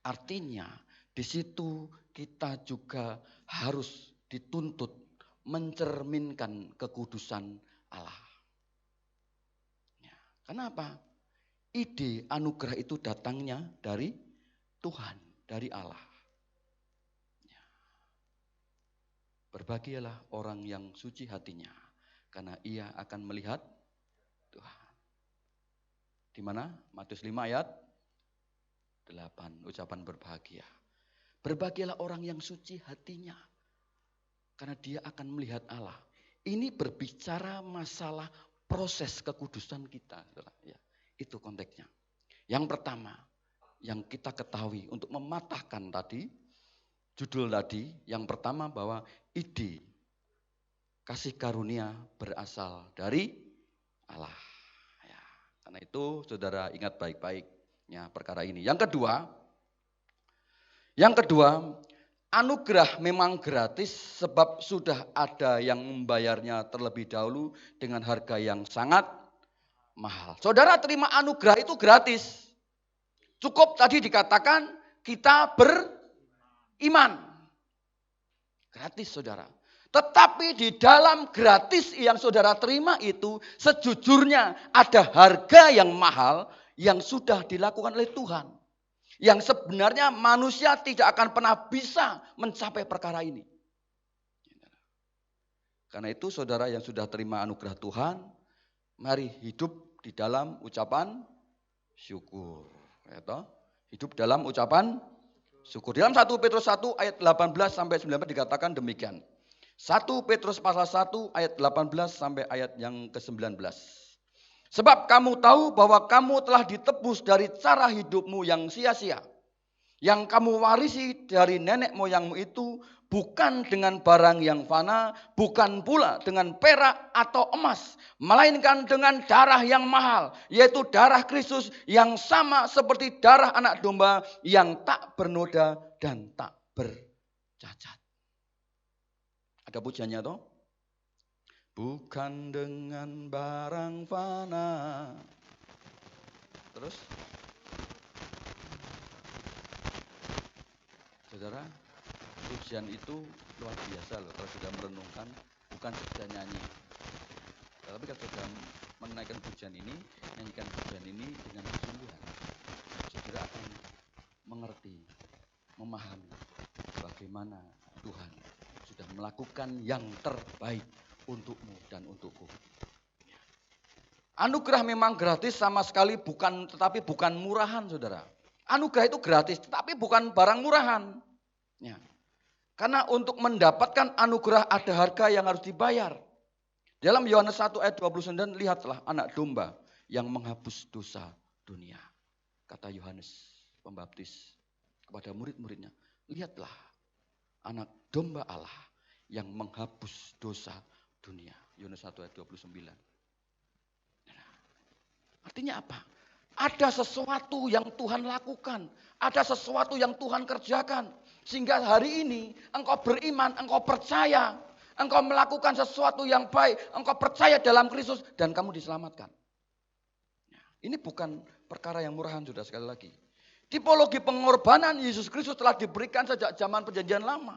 artinya di situ kita juga harus dituntut mencerminkan kekudusan Allah. Ya, kenapa? Ide anugerah itu datangnya dari Tuhan, dari Allah. Berbahagialah orang yang suci hatinya, karena ia akan melihat Tuhan. Di mana? Matius 5 ayat 8, ucapan berbahagia. Berbahagialah orang yang suci hatinya, karena dia akan melihat Allah. Ini berbicara masalah proses kekudusan kita. Ya, itu konteksnya. Yang pertama, yang kita ketahui untuk mematahkan tadi, judul tadi, yang pertama bahwa ide kasih karunia berasal dari Allah. Ya, karena itu saudara ingat baik-baiknya perkara ini. Yang kedua, anugerah memang gratis sebab sudah ada yang membayarnya terlebih dahulu dengan harga yang sangat mahal. Saudara terima anugerah itu gratis. Cukup tadi dikatakan kita beriman. Gratis saudara. Tetapi di dalam gratis yang saudara terima itu sejujurnya ada harga yang mahal yang sudah dilakukan oleh Tuhan. Yang sebenarnya manusia tidak akan pernah bisa mencapai perkara ini. Karena itu saudara yang sudah terima anugerah Tuhan, mari hidup di dalam ucapan syukur. Hidup dalam ucapan syukur. Dalam 1 Petrus 1 ayat 18 sampai 19 dikatakan demikian. 1 Petrus pasal 1 ayat 18 sampai ayat yang ke-19. Sebab kamu tahu bahwa kamu telah ditebus dari cara hidupmu yang sia-sia. Yang kamu warisi dari nenek moyangmu itu bukan dengan barang yang fana, bukan pula dengan perak atau emas, melainkan dengan darah yang mahal, yaitu darah Kristus yang sama seperti darah anak domba yang tak bernoda dan tak bercacat. Ada pujiannya toh? Bukan dengan barang fana. Terus? Saudara, pujian itu luar biasa loh kalau sudah merenungkan, bukan sekedar nyanyi. Tapi kalau sudah menaikkan pujian ini, nyanyikan pujian ini dengan kesungguhan, saudara akan mengerti, memahami bagaimana Tuhan sudah melakukan yang terbaik untukmu dan untukku. Anugerah memang gratis sama sekali tetapi bukan murahan saudara. Anugerah itu gratis tetapi bukan barang murahan. Ya. Karena untuk mendapatkan anugerah ada harga yang harus dibayar. Dalam Yohanes 1 ayat 29, lihatlah anak domba yang menghapus dosa dunia. Kata Yohanes Pembaptis kepada murid-muridnya, lihatlah anak domba Allah yang menghapus dosa dunia. Yohanes 1 ayat 29. Artinya apa? Ada sesuatu yang Tuhan lakukan. Ada sesuatu yang Tuhan kerjakan. Sehingga hari ini engkau beriman, engkau percaya. Engkau melakukan sesuatu yang baik. Engkau percaya dalam Kristus dan kamu diselamatkan. Ini bukan perkara yang murahan sudah sekali lagi. Tipologi pengorbanan Yesus Kristus telah diberikan sejak zaman perjanjian lama.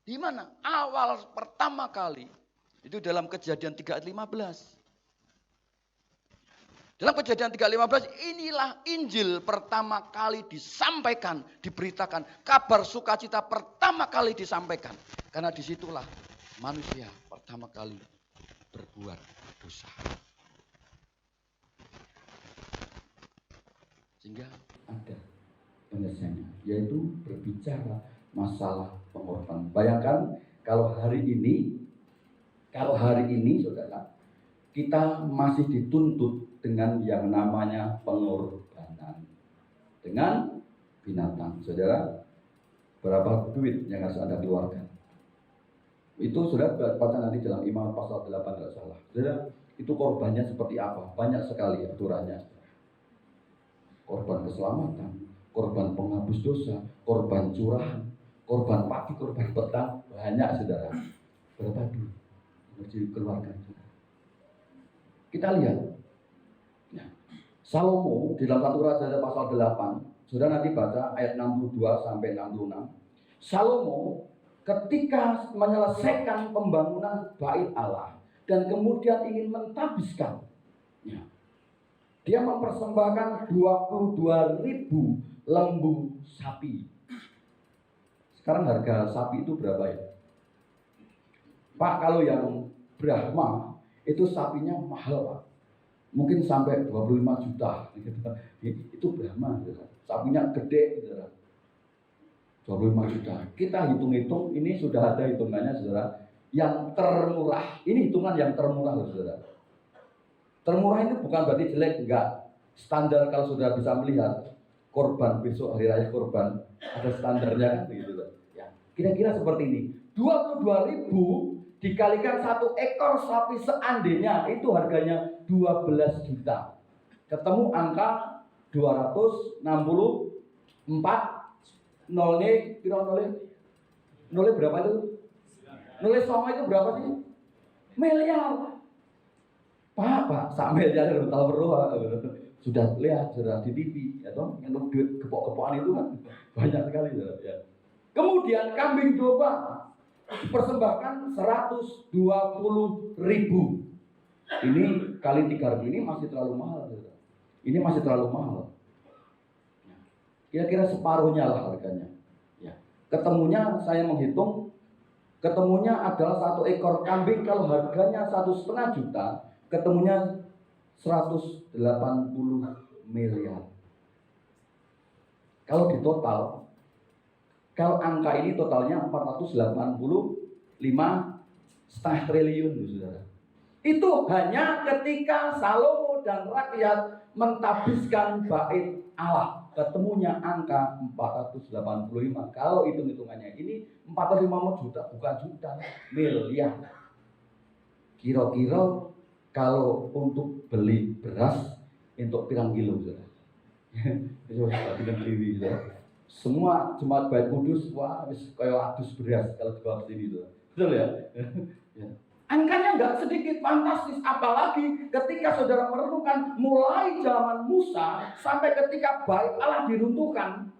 Di mana? Awal pertama kali. Itu dalam Kejadian 3 ayat 15. Dalam Kejadian 3:15 inilah Injil pertama kali disampaikan, diberitakan. Kabar sukacita pertama kali disampaikan. Karena disitulah manusia pertama kali berbuat dosa. Sehingga ada penyelesaiannya, yaitu berbicara masalah pengorbanan. Bayangkan kalau hari ini saudara, kita masih dituntut dengan yang namanya pengorbanan dengan binatang. Saudara, berapa duit yang harus Anda keluarkan? Itu saudara baca nanti dalam Imamat pasal 8 tidak salah. Saudara, itu korbannya seperti apa? Banyak sekali aturannya. Korban keselamatan, korban penghapus dosa, korban curahan, korban pagi, korban petang, banyak saudara. Berapa duit harus dikeluarkan? Kita lihat. Salomo di dalam 1 Raja pasal 8, saudara nanti baca ayat 62 sampai 66. Salomo ketika menyelesaikan pembangunan bait Allah dan kemudian ingin mentabiskan, dia mempersembahkan 22.000 lembu sapi. Sekarang harga sapi itu berapa ya? Pak, kalau yang Brahma itu sapinya mahal, Pak. Mungkin sampai 25 juta. Itu Brahma, sapinya gede, saudara. 25 juta. Kita hitung-hitung, ini sudah ada hitungannya, saudara. Yang termurah, ini hitungan yang termurah, saudara. Termurah ini bukan berarti jelek, enggak. Standar kalau sudah bisa melihat korban besok hari raya korban, ada standarnya kan begitu, ya. Kira-kira seperti ini. 22.000 dikalikan 1 ekor sapi seandainya itu harganya 12 juta. Ketemu angka 264 nolnya berapa itu? Nolnya sama itu berapa sih? Miliar. Pak, sak miliar udah tahu berapa? Sudah lihat, sudah di TV, ya toh, yang duit kepok-kepokan itu kan banyak sekali, ya. Kemudian kambing domba persembahkan 120.000. Ini kali 3.000 ini masih terlalu mahal. Ini masih terlalu mahal. Kira-kira separuhnya lah harganya. Ya. Ketemunya saya menghitung, ketemunya adalah 1 ekor kambing kalau harganya 1,5 juta, ketemunya 180 miliar. Kalau di total, kalau angka ini totalnya 485,5 triliun, saudara. Itu hanya ketika Salomo dan rakyat mentabiskan bait Allah. Ketemunya angka 485. Kalau hitung-hitungannya ini 485 juta, bukan juta, miliar. Kira-kira kalau untuk beli beras untuk pirang kilo, saudara. Semua jemaat Bait Kudus, wah, kayak adus beras kalau dibawa ke sini, betul ya? Angkanya nggak sedikit, fantastis. Apalagi ketika saudara merenungkan mulai zaman Musa sampai ketika Bait Allah diruntuhkan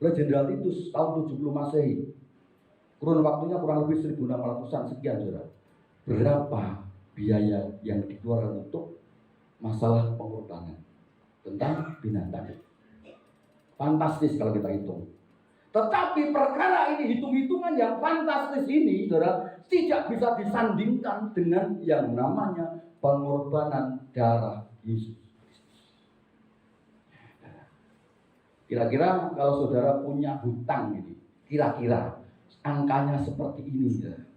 oleh Jenderal Titus tahun 70 Masehi. Kurun waktunya kurang lebih 1.600-an sekian, saudara. Berapa biaya yang dikeluarkan untuk masalah pengorbanan tentang binatang? Fantastis kalau kita hitung. Tetapi perkara ini, hitung-hitungan yang fantastis ini, saudara, tidak bisa disandingkan dengan yang namanya pengorbanan darah Yesus. Kira-kira kalau saudara punya hutang ini, kira-kira angkanya seperti ini, saudara.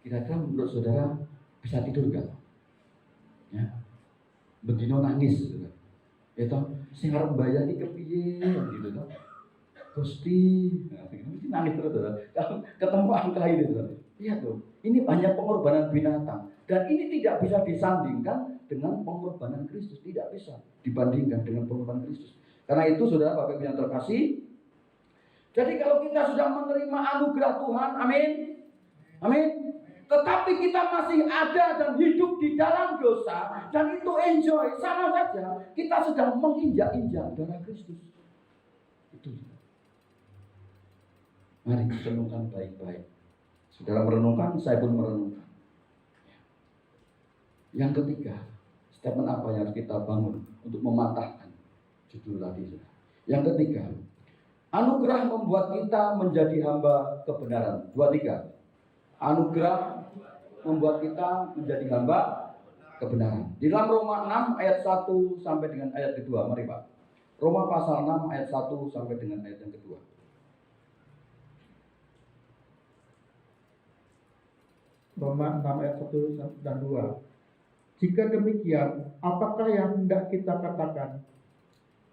Kira-kira menurut saudara bisa tidur gak? Ya. Begini nangis, saudara. Ya toh, sing arep mbayani kepiye gitu toh. Gusti, mesti nangis terus, saudara. Ketemu angka ini, saudara. Lihat tuh, ini banyak pengorbanan binatang dan ini tidak bisa disandingkan dengan pengorbanan Kristus, tidak bisa dibandingkan dengan pengorbanan Kristus. Karena itu, saudara, Bapak Ibu yang terkasih, jadi kalau kita sudah menerima anugerah Tuhan, amin, amin. Tetapi kita masih ada dan hidup di dalam dosa dan itu enjoy, sama saja kita sedang menginjak-injak darah Kristus. Itu. Mari kita renungkan baik-baik. Saudara merenungkan, saya pun merenungkan. Yang ketiga, statement apa yang harus kita bangun untuk mematahkan judul tadi? Yang ketiga, anugerah membuat kita menjadi hamba kebenaran. 2, 3. Anugerah membuat kita menjadi hamba kebenaran. Di dalam Roma 6 ayat 1 sampai dengan ayat kedua. Mari Pak. Roma pasal 6 ayat 1 sampai dengan ayat yang kedua. Roma 6 ayat 1 dan 2. Jika demikian, apakah yang hendak kita katakan?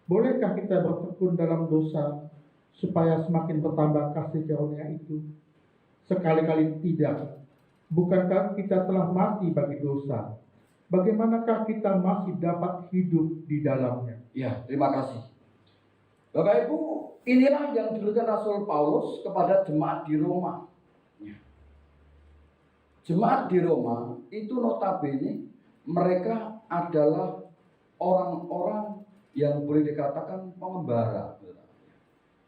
Bolehkah kita bertekun dalam dosa supaya semakin bertambah kasih karunia itu? Sekali-kali tidak. Bukankah kita telah mati bagi dosa? Bagaimanakah kita masih dapat hidup di dalamnya? Ya, terima kasih. Bapak Ibu, inilah yang dituliskan Rasul Paulus kepada jemaat di Roma. Jemaat di Roma itu notabene mereka adalah orang-orang yang boleh dikatakan pengembara.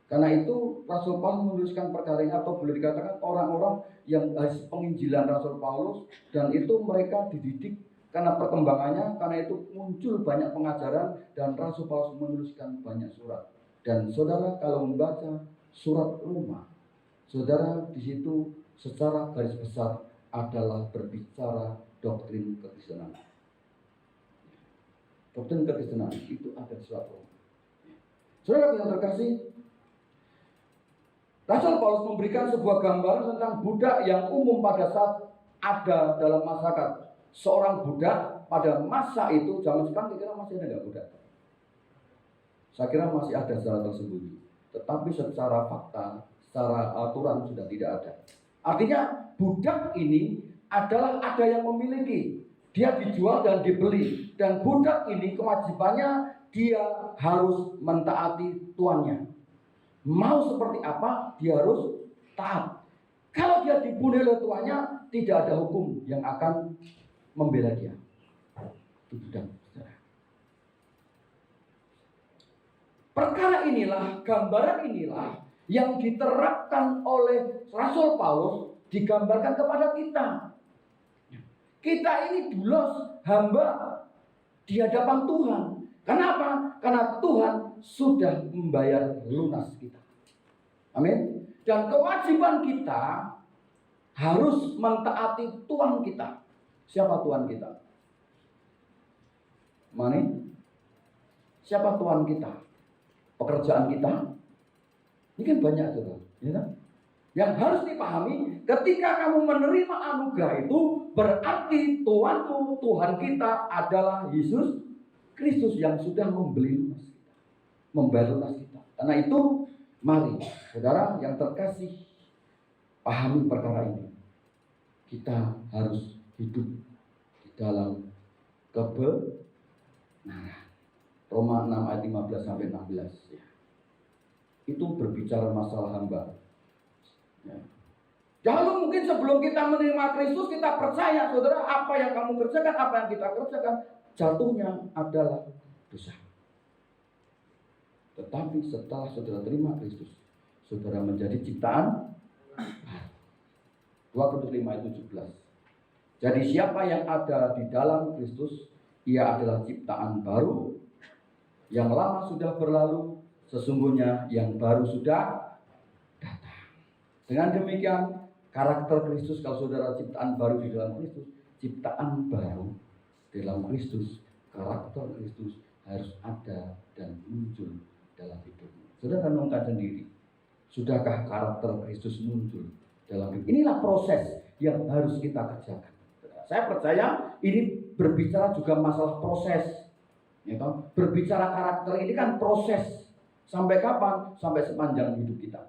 Karena itu Rasul Paulus menuliskan perkara ini, atau boleh dikatakan orang-orang yang penginjilan Rasul Paulus, dan itu mereka dididik karena perkembangannya, karena itu muncul banyak pengajaran dan Rasul Paulus menuliskan banyak surat. Dan saudara kalau membaca surat Roma, saudara di situ secara garis besar adalah berbicara doktrin kekristenan. Doktrin kekristenan itu ada di surat Roma. Saudara yang terkasih, Rasul Paulus memberikan sebuah gambaran tentang budak yang umum pada saat ada dalam masyarakat. Seorang budak pada masa itu, zaman sekarang kira-kira masih ada nggak budak? Saya kira masih ada secara tersembunyi. Tetapi secara fakta, secara aturan sudah tidak ada. Artinya budak ini adalah ada yang memiliki. Dia dijual dan dibeli. Dan budak ini kewajibannya dia harus mentaati tuannya. Mau seperti apa, dia harus taat. Kalau dia dibunuh oleh tuannya, tidak ada hukum yang akan membela dia. Itu budak. Perkara inilah, gambaran inilah yang diterapkan oleh Rasul Paulus, digambarkan kepada kita. Kita ini dulos, hamba di hadapan Tuhan. Kenapa? Karena Tuhan sudah membayar lunas kita. Amin. Dan kewajiban kita harus mentaati Tuhan kita. Siapa Tuhan kita? Mani? Siapa Tuhan kita? Pekerjaan kita? Ini kan banyak saudara, ya kan? Yang harus dipahami, ketika kamu menerima anugerah itu, berarti Tuhanmu, Tuhan kita adalah Yesus Kristus yang sudah membeli lunas kita, membayar lunas kita. Karena itu, mari saudara yang terkasih, pahami perkara ini. Kita harus hidup di dalam kebenaran. Roma 6 ayat 15 sampai 16 ya. Itu berbicara masalah hamba. Ya. Lalu mungkin sebelum kita menerima Kristus, kita percaya saudara, apa yang kamu kerjakan, apa yang kita kerjakan, jatuhnya adalah dosa. Tetapi setelah saudara terima Kristus, saudara menjadi ciptaan baru. 2 Korintus 5 ayat 17. Jadi siapa yang ada di dalam Kristus, ia adalah ciptaan baru. Yang lama sudah berlalu, sesungguhnya yang baru sudah datang. Dengan demikian, karakter Kristus, kalau saudara ciptaan baru di dalam Kristus, ciptaan baru dalam Kristus, karakter Kristus harus ada dan muncul dalam hidupmu. Saudara renungkan sendiri, sudahkah karakter Kristus muncul dalam hidup? Inilah proses yang harus kita kerjakan. Saya percaya ini berbicara juga masalah proses. Ya kan? Berbicara karakter ini kan proses. Sampai kapan? Sampai sepanjang hidup kita.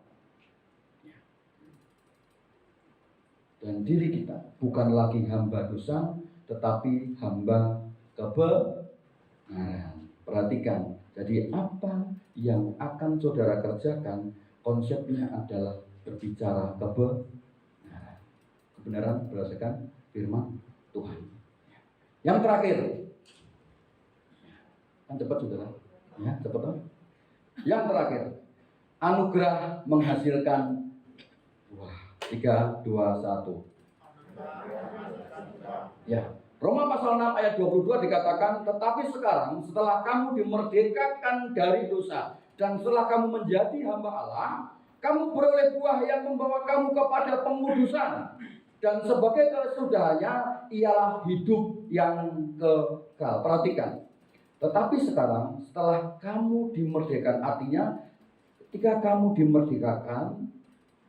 Dan diri kita bukan lagi hamba dosa, tetapi hamba kebenaran. Perhatikan, jadi apa yang akan saudara kerjakan, konsepnya adalah berbicara kebenaran. Kebenaran berdasarkan firman Tuhan. Yang terakhir, kan cepat saudara, ya cepat. Yang terakhir, anugerah menghasilkan 3, 2, 1. Ya. Roma pasal 6 ayat 22 dikatakan, tetapi sekarang setelah kamu dimerdekakan dari dosa dan setelah kamu menjadi hamba Allah, kamu beroleh buah yang membawa kamu kepada pengudusan, dan sebagai kesudahannya ialah hidup yang kekal. Perhatikan. Tetapi sekarang setelah kamu dimerdekakan, artinya ketika kamu dimerdekakan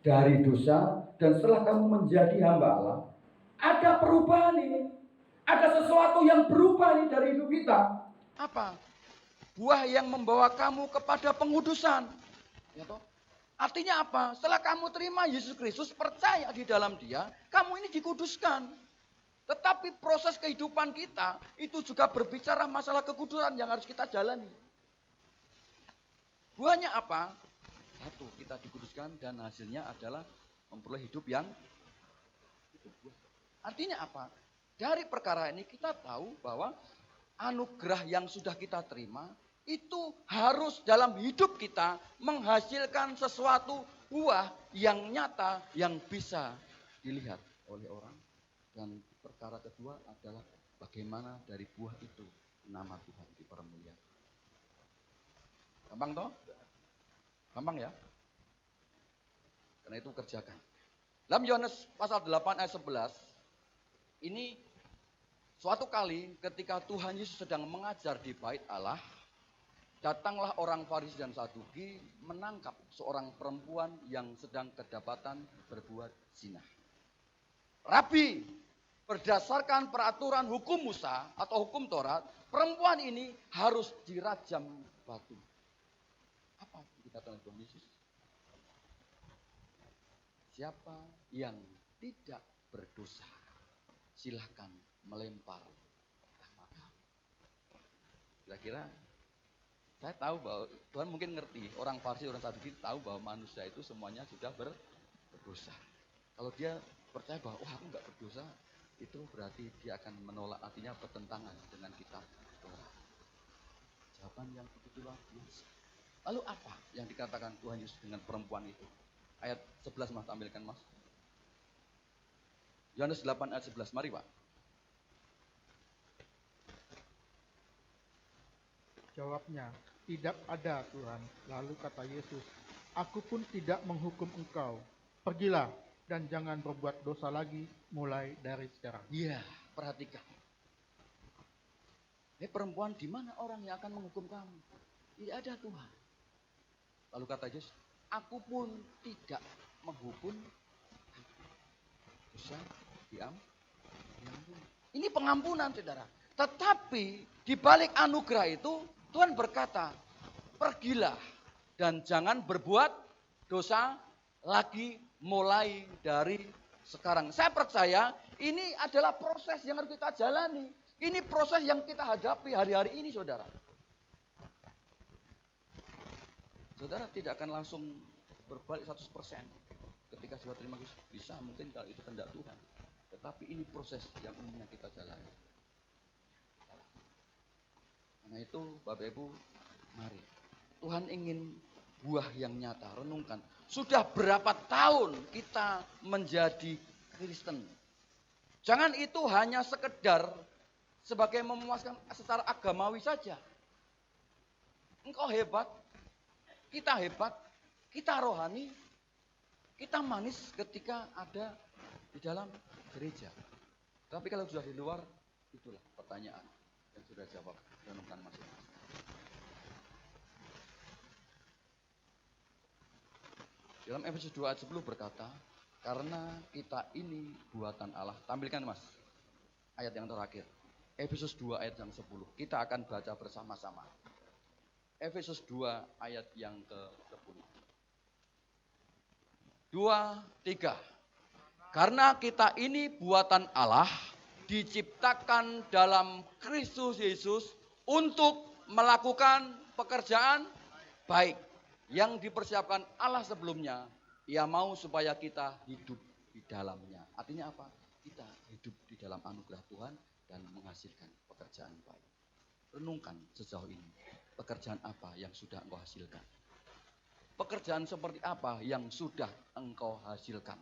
dari dosa dan setelah kamu menjadi hamba Allah, ada perubahan ini. Ada sesuatu yang berubah ini dari hidup kita. Apa? Buah yang membawa kamu kepada pengudusan. Ya toh? Artinya apa? Setelah kamu terima Yesus Kristus, percaya di dalam Dia, kamu ini dikuduskan. Tetapi proses kehidupan kita itu juga berbicara masalah kekudusan yang harus kita jalani. Buahnya apa? Satu, kita dikuduskan dan hasilnya adalah memperoleh hidup yang artinya apa? Dari perkara ini kita tahu bahwa anugerah yang sudah kita terima itu harus dalam hidup kita menghasilkan sesuatu buah yang nyata yang bisa dilihat oleh orang. Dan perkara kedua adalah bagaimana dari buah itu nama Tuhan dipermuliakan. Gampang toh? Gampang ya? Karena itu kerjakan. Dalam Yohanes pasal 8 ayat 11, ini suatu kali ketika Tuhan Yesus sedang mengajar di bait Allah, datanglah orang Farisi dan Saduki menangkap seorang perempuan yang sedang kedapatan berbuat zina. Rabi, berdasarkan peraturan hukum Musa atau hukum Taurat, perempuan ini harus dirajam batu. Apa dikatakan Tuhan Yesus? Siapa yang tidak berdosa, silahkan melempar pertama kali. Kira-kira saya tahu bahwa Tuhan mungkin ngerti, orang Farisi, orang Saduki tahu bahwa manusia itu semuanya sudah berdosa. Kalau dia percaya bahwa aku nggak berdosa, itu berarti dia akan menolak, artinya bertentangan dengan kitab Taurat. Jawaban yang begitu luar biasa. Lalu apa yang dikatakan Tuhan Yesus dengan perempuan itu? Ayat 11 Mas, tampilkan Mas. Yohanes 8 ayat 11, mari Pak. Jawabnya, tidak ada Tuhan. Lalu kata Yesus, aku pun tidak menghukum engkau. Pergilah dan jangan berbuat dosa lagi mulai dari sekarang. Iya, perhatikan. Perempuan, di mana orang yang akan menghukum kamu? Tidak ada Tuhan. Lalu kata Yesus, aku pun tidak menghukum dosa diampuni. Ini pengampunan, saudara. Tetapi di balik anugerah itu Tuhan berkata, pergilah dan jangan berbuat dosa lagi mulai dari sekarang. Saya percaya ini adalah proses yang harus kita jalani. Ini proses yang kita hadapi hari-hari ini, saudara. Saudara tidak akan langsung berbalik 100% ketika sudah terima Yesus. Bisa mungkin kalau itu kehendak Tuhan. Tetapi ini proses yang umumnya kita jalani. Karena itu Bapak Ibu, mari. Tuhan ingin buah yang nyata, renungkan. Sudah berapa tahun kita menjadi Kristen? Jangan itu hanya sekedar sebagai memuaskan secara agamawi saja. Engkau hebat, kita hebat, kita rohani, kita manis ketika ada di dalam gereja. Tapi kalau sudah di luar, itulah pertanyaan yang sudah jawab. Renungkan masing-masing. Dalam Efesus 2 ayat 10 berkata, karena kita ini buatan Allah. Tampilkan Mas, ayat yang terakhir. Efesus 2 ayat yang 10. Kita akan baca bersama-sama. Efesus 2 ayat yang ke-10. 2, 3. Karena kita ini buatan Allah, diciptakan dalam Kristus Yesus untuk melakukan pekerjaan baik yang dipersiapkan Allah sebelumnya. Ia mau supaya kita hidup di dalamnya. Artinya apa? Kita hidup di dalam anugerah Tuhan dan menghasilkan pekerjaan baik. Renungkan sejauh ini. Pekerjaan apa yang sudah engkau hasilkan? pekerjaan seperti apa yang sudah engkau hasilkan.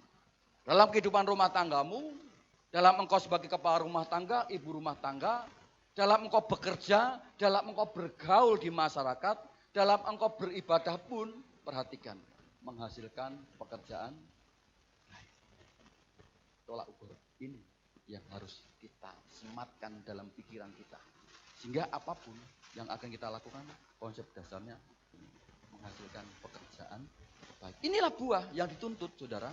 Dalam kehidupan rumah tanggamu, dalam engkau sebagai kepala rumah tangga, ibu rumah tangga, dalam engkau bekerja, dalam engkau bergaul di masyarakat, dalam engkau beribadah pun, perhatikan, menghasilkan pekerjaan. Tolak ukur ini yang harus kita sematkan dalam pikiran kita. Sehingga apapun yang akan kita lakukan, konsep dasarnya menghasilkan pekerjaan baik. Inilah buah yang dituntut, saudara.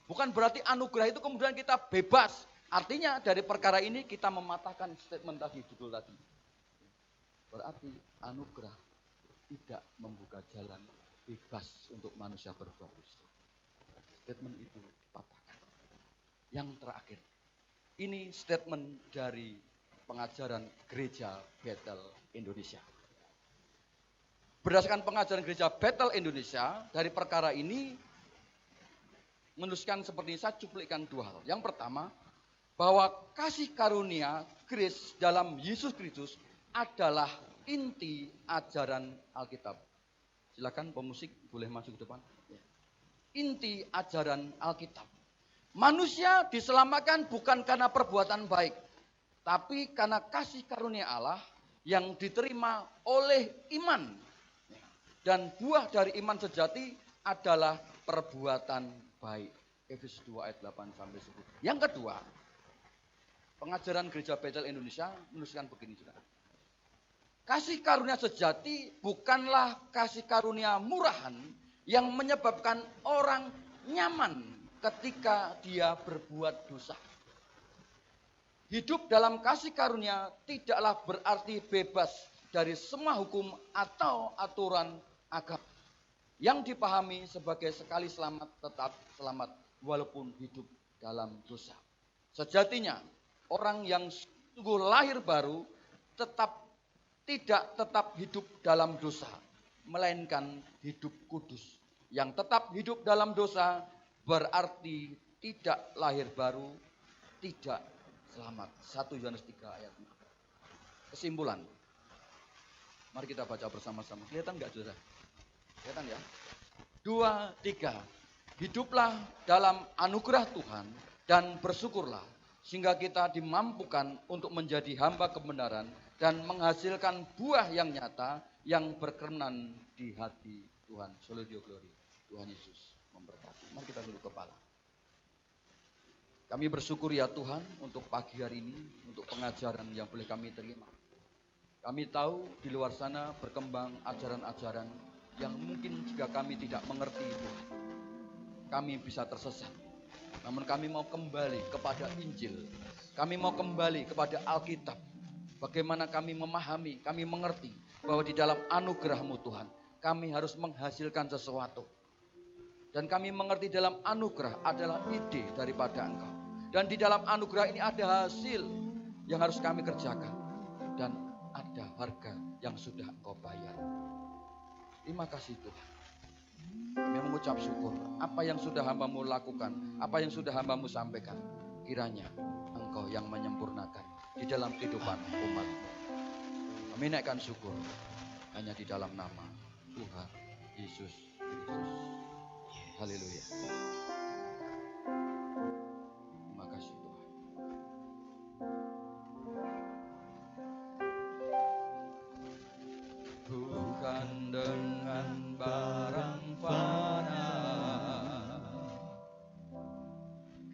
Bukan berarti anugerah itu kemudian kita bebas. Artinya dari perkara ini kita mematahkan statement tadi, judul tadi. Berarti anugerah tidak membuka jalan bebas untuk manusia berbuat dosa. Statement itu dipatahkan. Yang terakhir, ini statement dari pengajaran Gereja Bethel Indonesia. Berdasarkan pengajaran Gereja Bethel Indonesia, dari perkara ini menuliskan seperti ini, saya cuplikan dua hal. Yang pertama, bahwa kasih karunia grace dalam Yesus Kristus adalah inti ajaran Alkitab. Silakan pemusik boleh masuk ke depan. Inti ajaran Alkitab. Manusia diselamatkan bukan karena perbuatan baik, tapi karena kasih karunia Allah yang diterima oleh iman. Dan buah dari iman sejati adalah perbuatan baik. Efesus 2 ayat 8 sampai 10. Yang kedua, pengajaran Gereja Bethel Indonesia menuliskan begini, saudara. Kasih karunia sejati bukanlah kasih karunia murahan yang menyebabkan orang nyaman ketika dia berbuat dosa. Hidup dalam kasih karunia tidaklah berarti bebas dari semua hukum atau aturan agama. Yang dipahami sebagai sekali selamat tetap selamat walaupun hidup dalam dosa. Sejatinya orang yang sungguh lahir baru tidak tetap hidup dalam dosa, melainkan hidup kudus. Yang tetap hidup dalam dosa berarti tidak lahir baru, tidak selamat. 1 Yohanes 3 ayat 6. Kesimpulan. Mari kita baca bersama-sama. Kelihatan enggak, saudara? Kelihatan ya? 2, 3. Hiduplah dalam anugerah Tuhan dan bersyukurlah sehingga kita dimampukan untuk menjadi hamba kebenaran dan menghasilkan buah yang nyata yang berkenan di hati Tuhan. Soli Deo Glory. Tuhan Yesus memberkati. Mari kita duduk kepala. Kami bersyukur ya Tuhan untuk pagi hari ini, untuk pengajaran yang boleh kami terima. Kami tahu di luar sana berkembang ajaran-ajaran yang mungkin jika kami tidak mengerti itu, kami bisa tersesat. Namun kami mau kembali kepada Injil. Kami mau kembali kepada Alkitab. Bagaimana kami memahami, kami mengerti bahwa di dalam anugerah-Mu Tuhan, kami harus menghasilkan sesuatu. Dan kami mengerti dalam anugerah adalah ide daripada Engkau. Dan di dalam anugerah ini ada hasil yang harus kami kerjakan. Dan ada harga yang sudah Engkau bayar. Terima kasih Tuhan. Kami mengucap syukur. Apa yang sudah hamba-Mu lakukan, apa yang sudah hamba-Mu sampaikan, kiranya Engkau yang menyempurnakan di dalam kehidupan umat-Mu. Kami naikkan syukur hanya di dalam nama Tuhan Yesus Kristus. Haleluya. Terima kasih Tuhan. Bukan dengan barang fana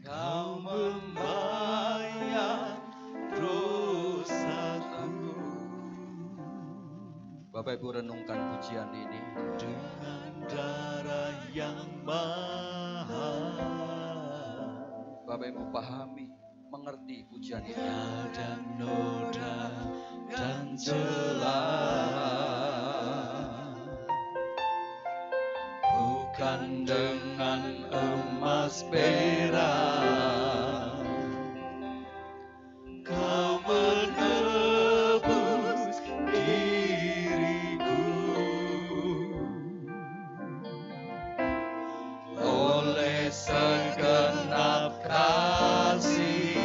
Kau membayar dosaku. Bapak Ibu renungkan pujian ini. Dengan darah yang mahal. Bapak Ibu pahami, mengerti pujian ini. Dan noda dan celah. Bukan dengan emas perak. Kau menebus diriku. Oleh segenap kasih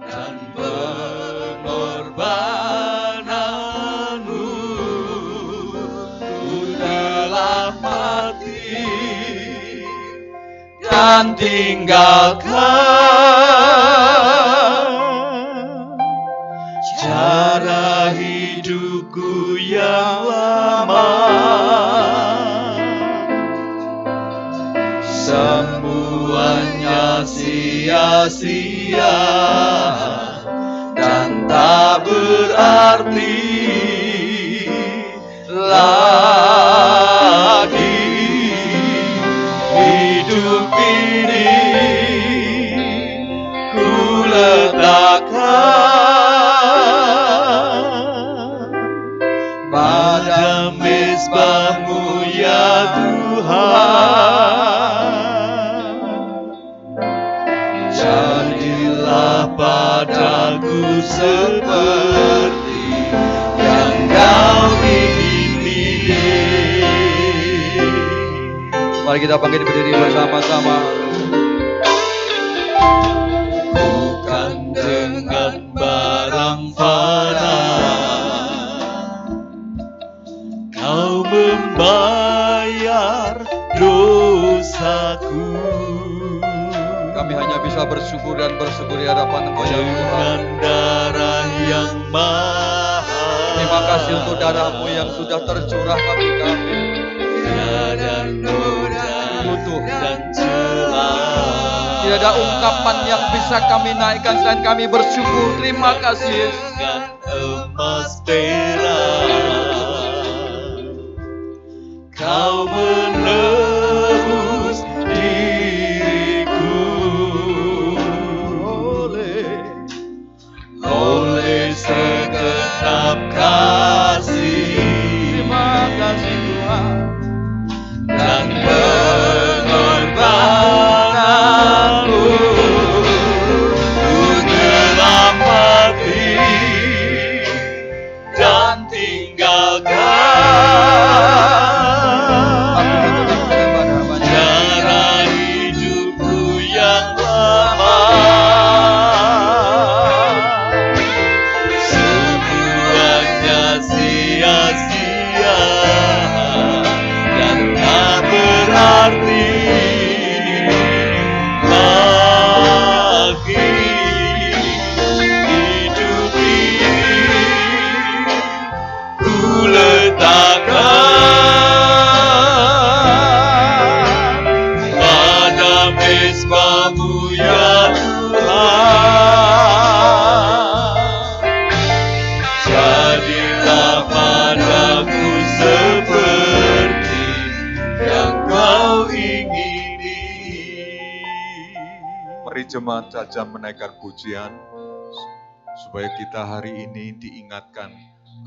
dan pengorbananmu, dan tinggalkan cara hidupku yang lama. semuanya sia-sia dan tak berarti lagi hidup ini ku letakkan pada mezbah-Mu ya Tuhan. Jadilah padaku seperti yang Kau ingini. Mari kita bangkit berdiri bersama-sama. Bukan dengan barang fana Kau membayar dosaku. Kami hanya bisa bersyukur dan bersyukur di hadapan Engkau ya Tuhan. Dengan darah yang mahal. Terima kasih untuk darah-Mu yang sudah tercurah bagi kami. Tiada noda Butuh dan celah. Tidak ada ungkapan yang bisa kami naikkan selain kami bersyukur. Terima kasih Yesus. Dengan emas perak Kau menebus diriku oleh segenap kasih. Terima kasih Tuhan. Dan pengorbananmu dalam hati dan tinggalkan cara hidupku yang lama. Semuanya sia-sia dan tak berarti lagi hidup ini ku letakkan pada mezbah-Mu ya Tuhan. Jadilah padaku seperti yang Kau ingini. Mari jemaat saja menaikkan pujian supaya kita hari ini diingatkan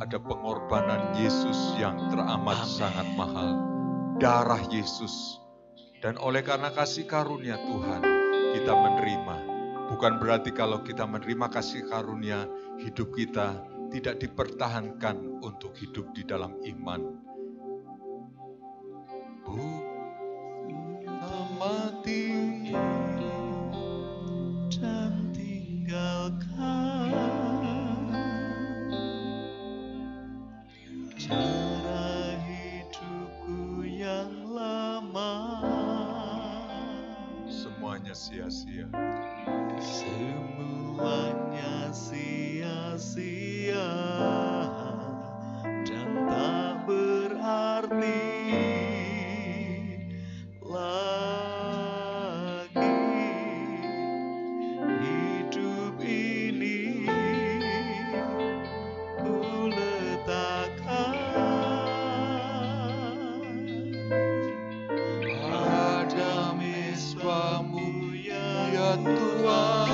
ada pengorbanan Yesus yang teramat Amin. sangat mahal. Darah Yesus. Dan oleh karena kasih karunia Tuhan, kita menerima. Bukan berarti kalau kita menerima kasih karunia, hidup kita tidak dipertahankan untuk hidup di dalam iman. Bukan mati Dan tinggalkan cara hidupku yang lama. semuanya sia-sia. Semuanya sia-sia dan tak berarti lagi hidup ini ku letakkan pada mezbah-Mu ya Tuhan.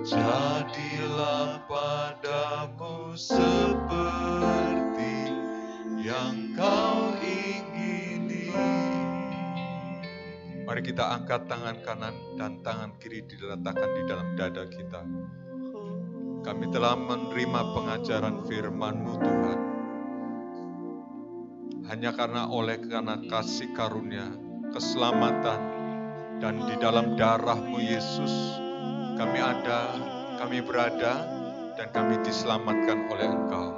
Jadilah padamu seperti yang Kau ingini. Mari kita angkat tangan kanan dan tangan kiri diletakkan di dalam dada kita. Kami telah menerima pengajaran firman-Mu Tuhan. Hanya karena kasih karunia, keselamatan, dan di dalam darah-Mu Yesus, kami berada, dan kami diselamatkan oleh Engkau.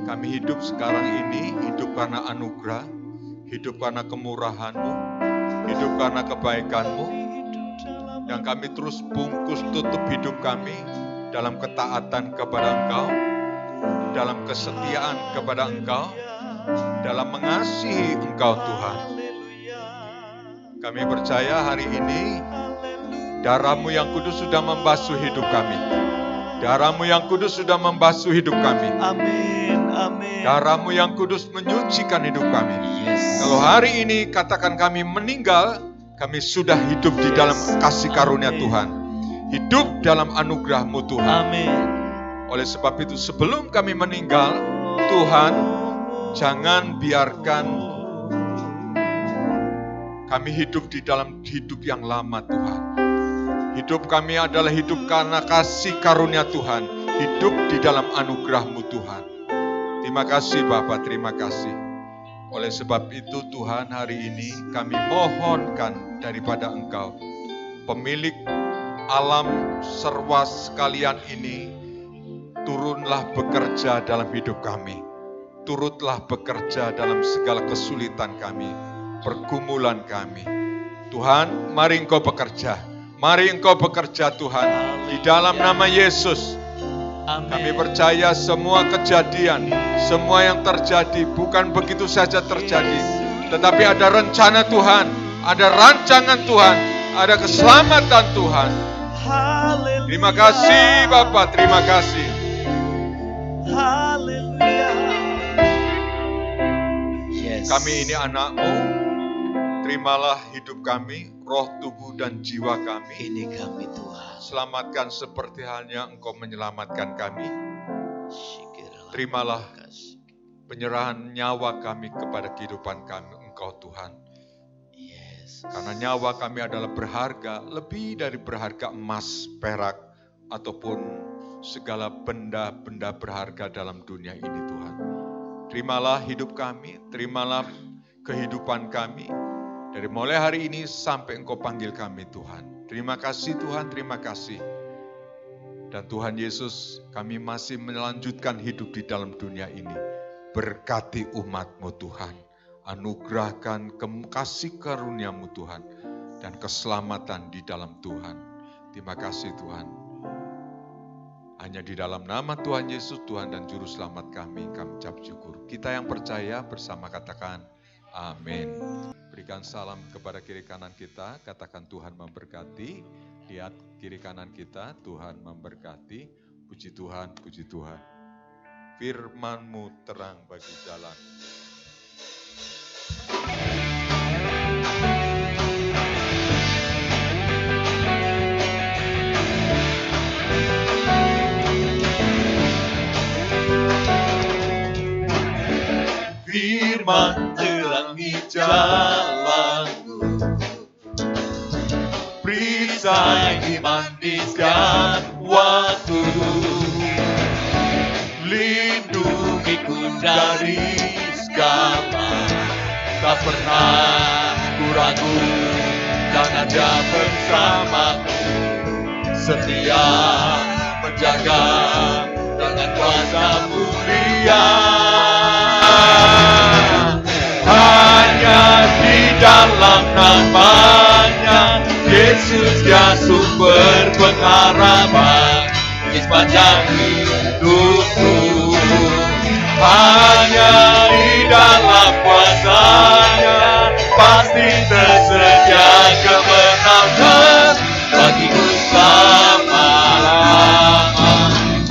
Kami hidup sekarang ini, hidup karena anugerah, hidup karena kemurahan-Mu, hidup karena kebaikan-Mu, yang kami terus bungkus tutup hidup kami dalam ketaatan kepada Engkau, dalam kesetiaan kepada Engkau, dalam mengasihi Engkau Tuhan. Kami percaya hari ini darah-Mu yang kudus sudah membasuh hidup kami. Darah-Mu yang kudus sudah membasuh hidup kami. Amin, amin. Darah-Mu yang kudus menyucikan hidup kami. Yes. Kalau hari ini katakan kami meninggal, kami sudah hidup di dalam kasih karunia Tuhan. Hidup dalam anugerah-Mu Tuhan. Amin. Oleh sebab itu sebelum kami meninggal, Tuhan jangan biarkan kami hidup di dalam hidup yang lama Tuhan. Hidup kami adalah hidup karena kasih karunia Tuhan. Hidup di dalam anugerah-Mu Tuhan. Terima kasih Bapa, terima kasih. Oleh sebab itu Tuhan, hari ini kami mohonkan daripada Engkau, pemilik alam serwa sekalian ini, turunlah bekerja dalam hidup kami. Turutlah bekerja dalam segala kesulitan kami, pergumulan kami. Tuhan, mari Engkau bekerja. Mari Engkau bekerja Tuhan, di dalam nama Yesus. Amin. Kami percaya semua kejadian, semua yang terjadi bukan begitu saja terjadi, tetapi ada rencana Tuhan, ada rancangan Tuhan, ada keselamatan Tuhan. Haleluya. Terima kasih Bapa, terima kasih. Haleluya. Yes. Kami ini anak-Mu, terimalah hidup kami, roh, tubuh, dan jiwa kami. Ini kami Tuhan. Selamatkan seperti halnya Engkau menyelamatkan kami. Terimalah penyerahan nyawa kami kepada kehidupan kami, Engkau Tuhan. Yes. Karena nyawa kami adalah berharga, lebih dari berharga emas, perak, ataupun segala benda-benda berharga dalam dunia ini Tuhan. Terimalah hidup kami, terimalah kehidupan kami, dari mulai hari ini sampai Engkau panggil kami Tuhan. Terima kasih Tuhan, terima kasih. Dan Tuhan Yesus, kami masih melanjutkan hidup di dalam dunia ini. Berkati umat-Mu Tuhan. Anugerahkan kasih karunia-Mu Tuhan. Dan keselamatan di dalam Tuhan. Terima kasih Tuhan. Hanya di dalam nama Tuhan Yesus, Tuhan dan Juru Selamat kami ucap syukur. Kita yang percaya bersama katakan, amin. Berikan salam kepada kiri kanan kita, katakan Tuhan memberkati. Lihat kiri kanan kita, Tuhan memberkati. Puji Tuhan, puji Tuhan. Firman-Mu terang bagi jalan. Firman terangi jalanku, perisai iman di setiap waktu, lindungiku dari segala, tak pernah ku ragu, dan ada bersamaku, setia menjaga dengan kuasa mulia. Hanya di dalam nama-Nya Yesus dia sumber pengharapan di sepanjang hidupku. Hanya di dalam kuasa-Nya pasti tersedia kemenangan bagiku selama-lamanya.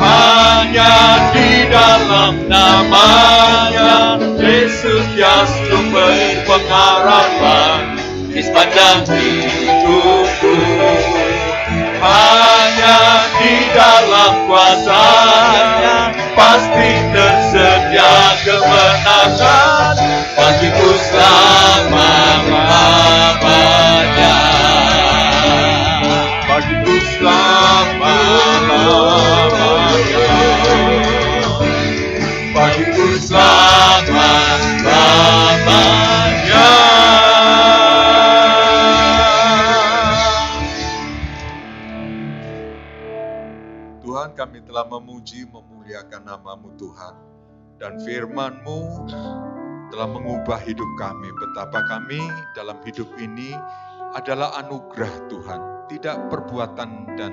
Hanya di dalam nama-Nya Yesus dia sumber pengharapan di sepanjang hidupku. Hanya di dalam kuasa-Nya pasti tersedia kemenangan bagiku selama-lamanya. Bagiku selama-lamanya. Bagiku selama-lamanya. Tuhan, kami telah memuji, memuliakan nama-Mu Tuhan. Dan firman-Mu telah mengubah hidup kami. Betapa kami dalam hidup ini adalah anugerah Tuhan, tidak perbuatan, dan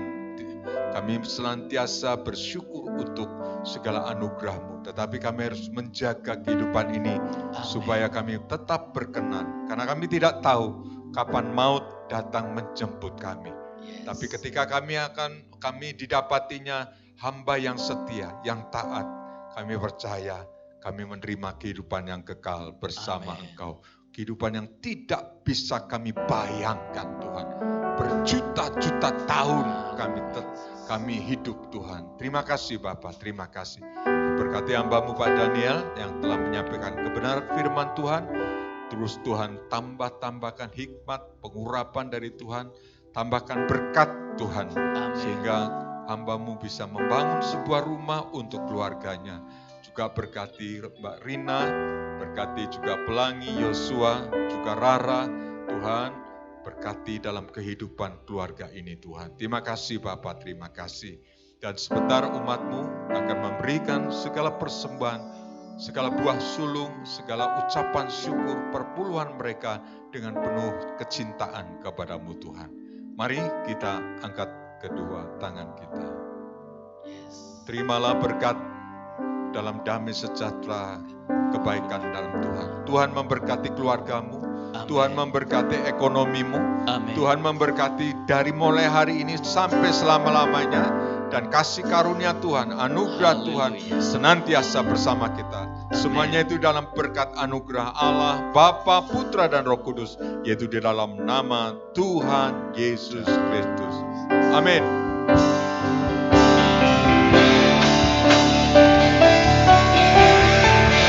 kami senantiasa bersyukur untuk segala anugerah-Mu. Tetapi kami harus menjaga kehidupan ini supaya kami tetap berkenan. Karena kami tidak tahu kapan maut datang menjemput kami. Tapi ketika kami didapatinya hamba yang setia, yang taat, kami percaya kami menerima kehidupan yang kekal bersama Engkau. Kehidupan yang tidak bisa kami bayangkan Tuhan. Berjuta-juta tahun kami hidup Tuhan. Terima kasih Bapak, terima kasih. Berkati hamba-Mu Pak Daniel yang telah menyampaikan kebenaran firman Tuhan. Terus Tuhan tambahkan hikmat, pengurapan dari Tuhan. Tambahkan berkat Tuhan. Sehingga hamba-Mu bisa membangun sebuah rumah untuk keluarganya. Juga berkati Mbak Rina, berkati juga Pelangi, Yosua, juga Rara, Tuhan, berkati dalam kehidupan keluarga ini Tuhan. Terima kasih Bapak, terima kasih. Dan sebentar umat-Mu akan memberikan segala persembahan, segala buah sulung, segala ucapan syukur, perpuluhan mereka dengan penuh kecintaan kepada-Mu Tuhan. Mari kita angkat kedua tangan kita. Terimalah berkat dalam damai sejahtera, kebaikan dalam Tuhan. Tuhan memberkati keluarga-Mu, Tuhan memberkati ekonomi-Mu, Tuhan memberkati dari mulai hari ini sampai selama-lamanya. Dan kasih karunia Tuhan, anugerah Tuhan senantiasa bersama kita. Semuanya itu dalam berkat anugerah Allah, Bapa, Putra, dan Roh Kudus, yaitu di dalam nama Tuhan Yesus Kristus. Amin.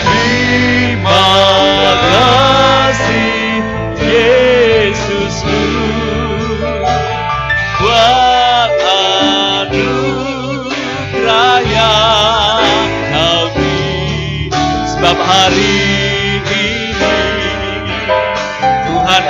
Terima kasih Yesusku buat anugerah yang Kau beri, sebab hari ini Tuhan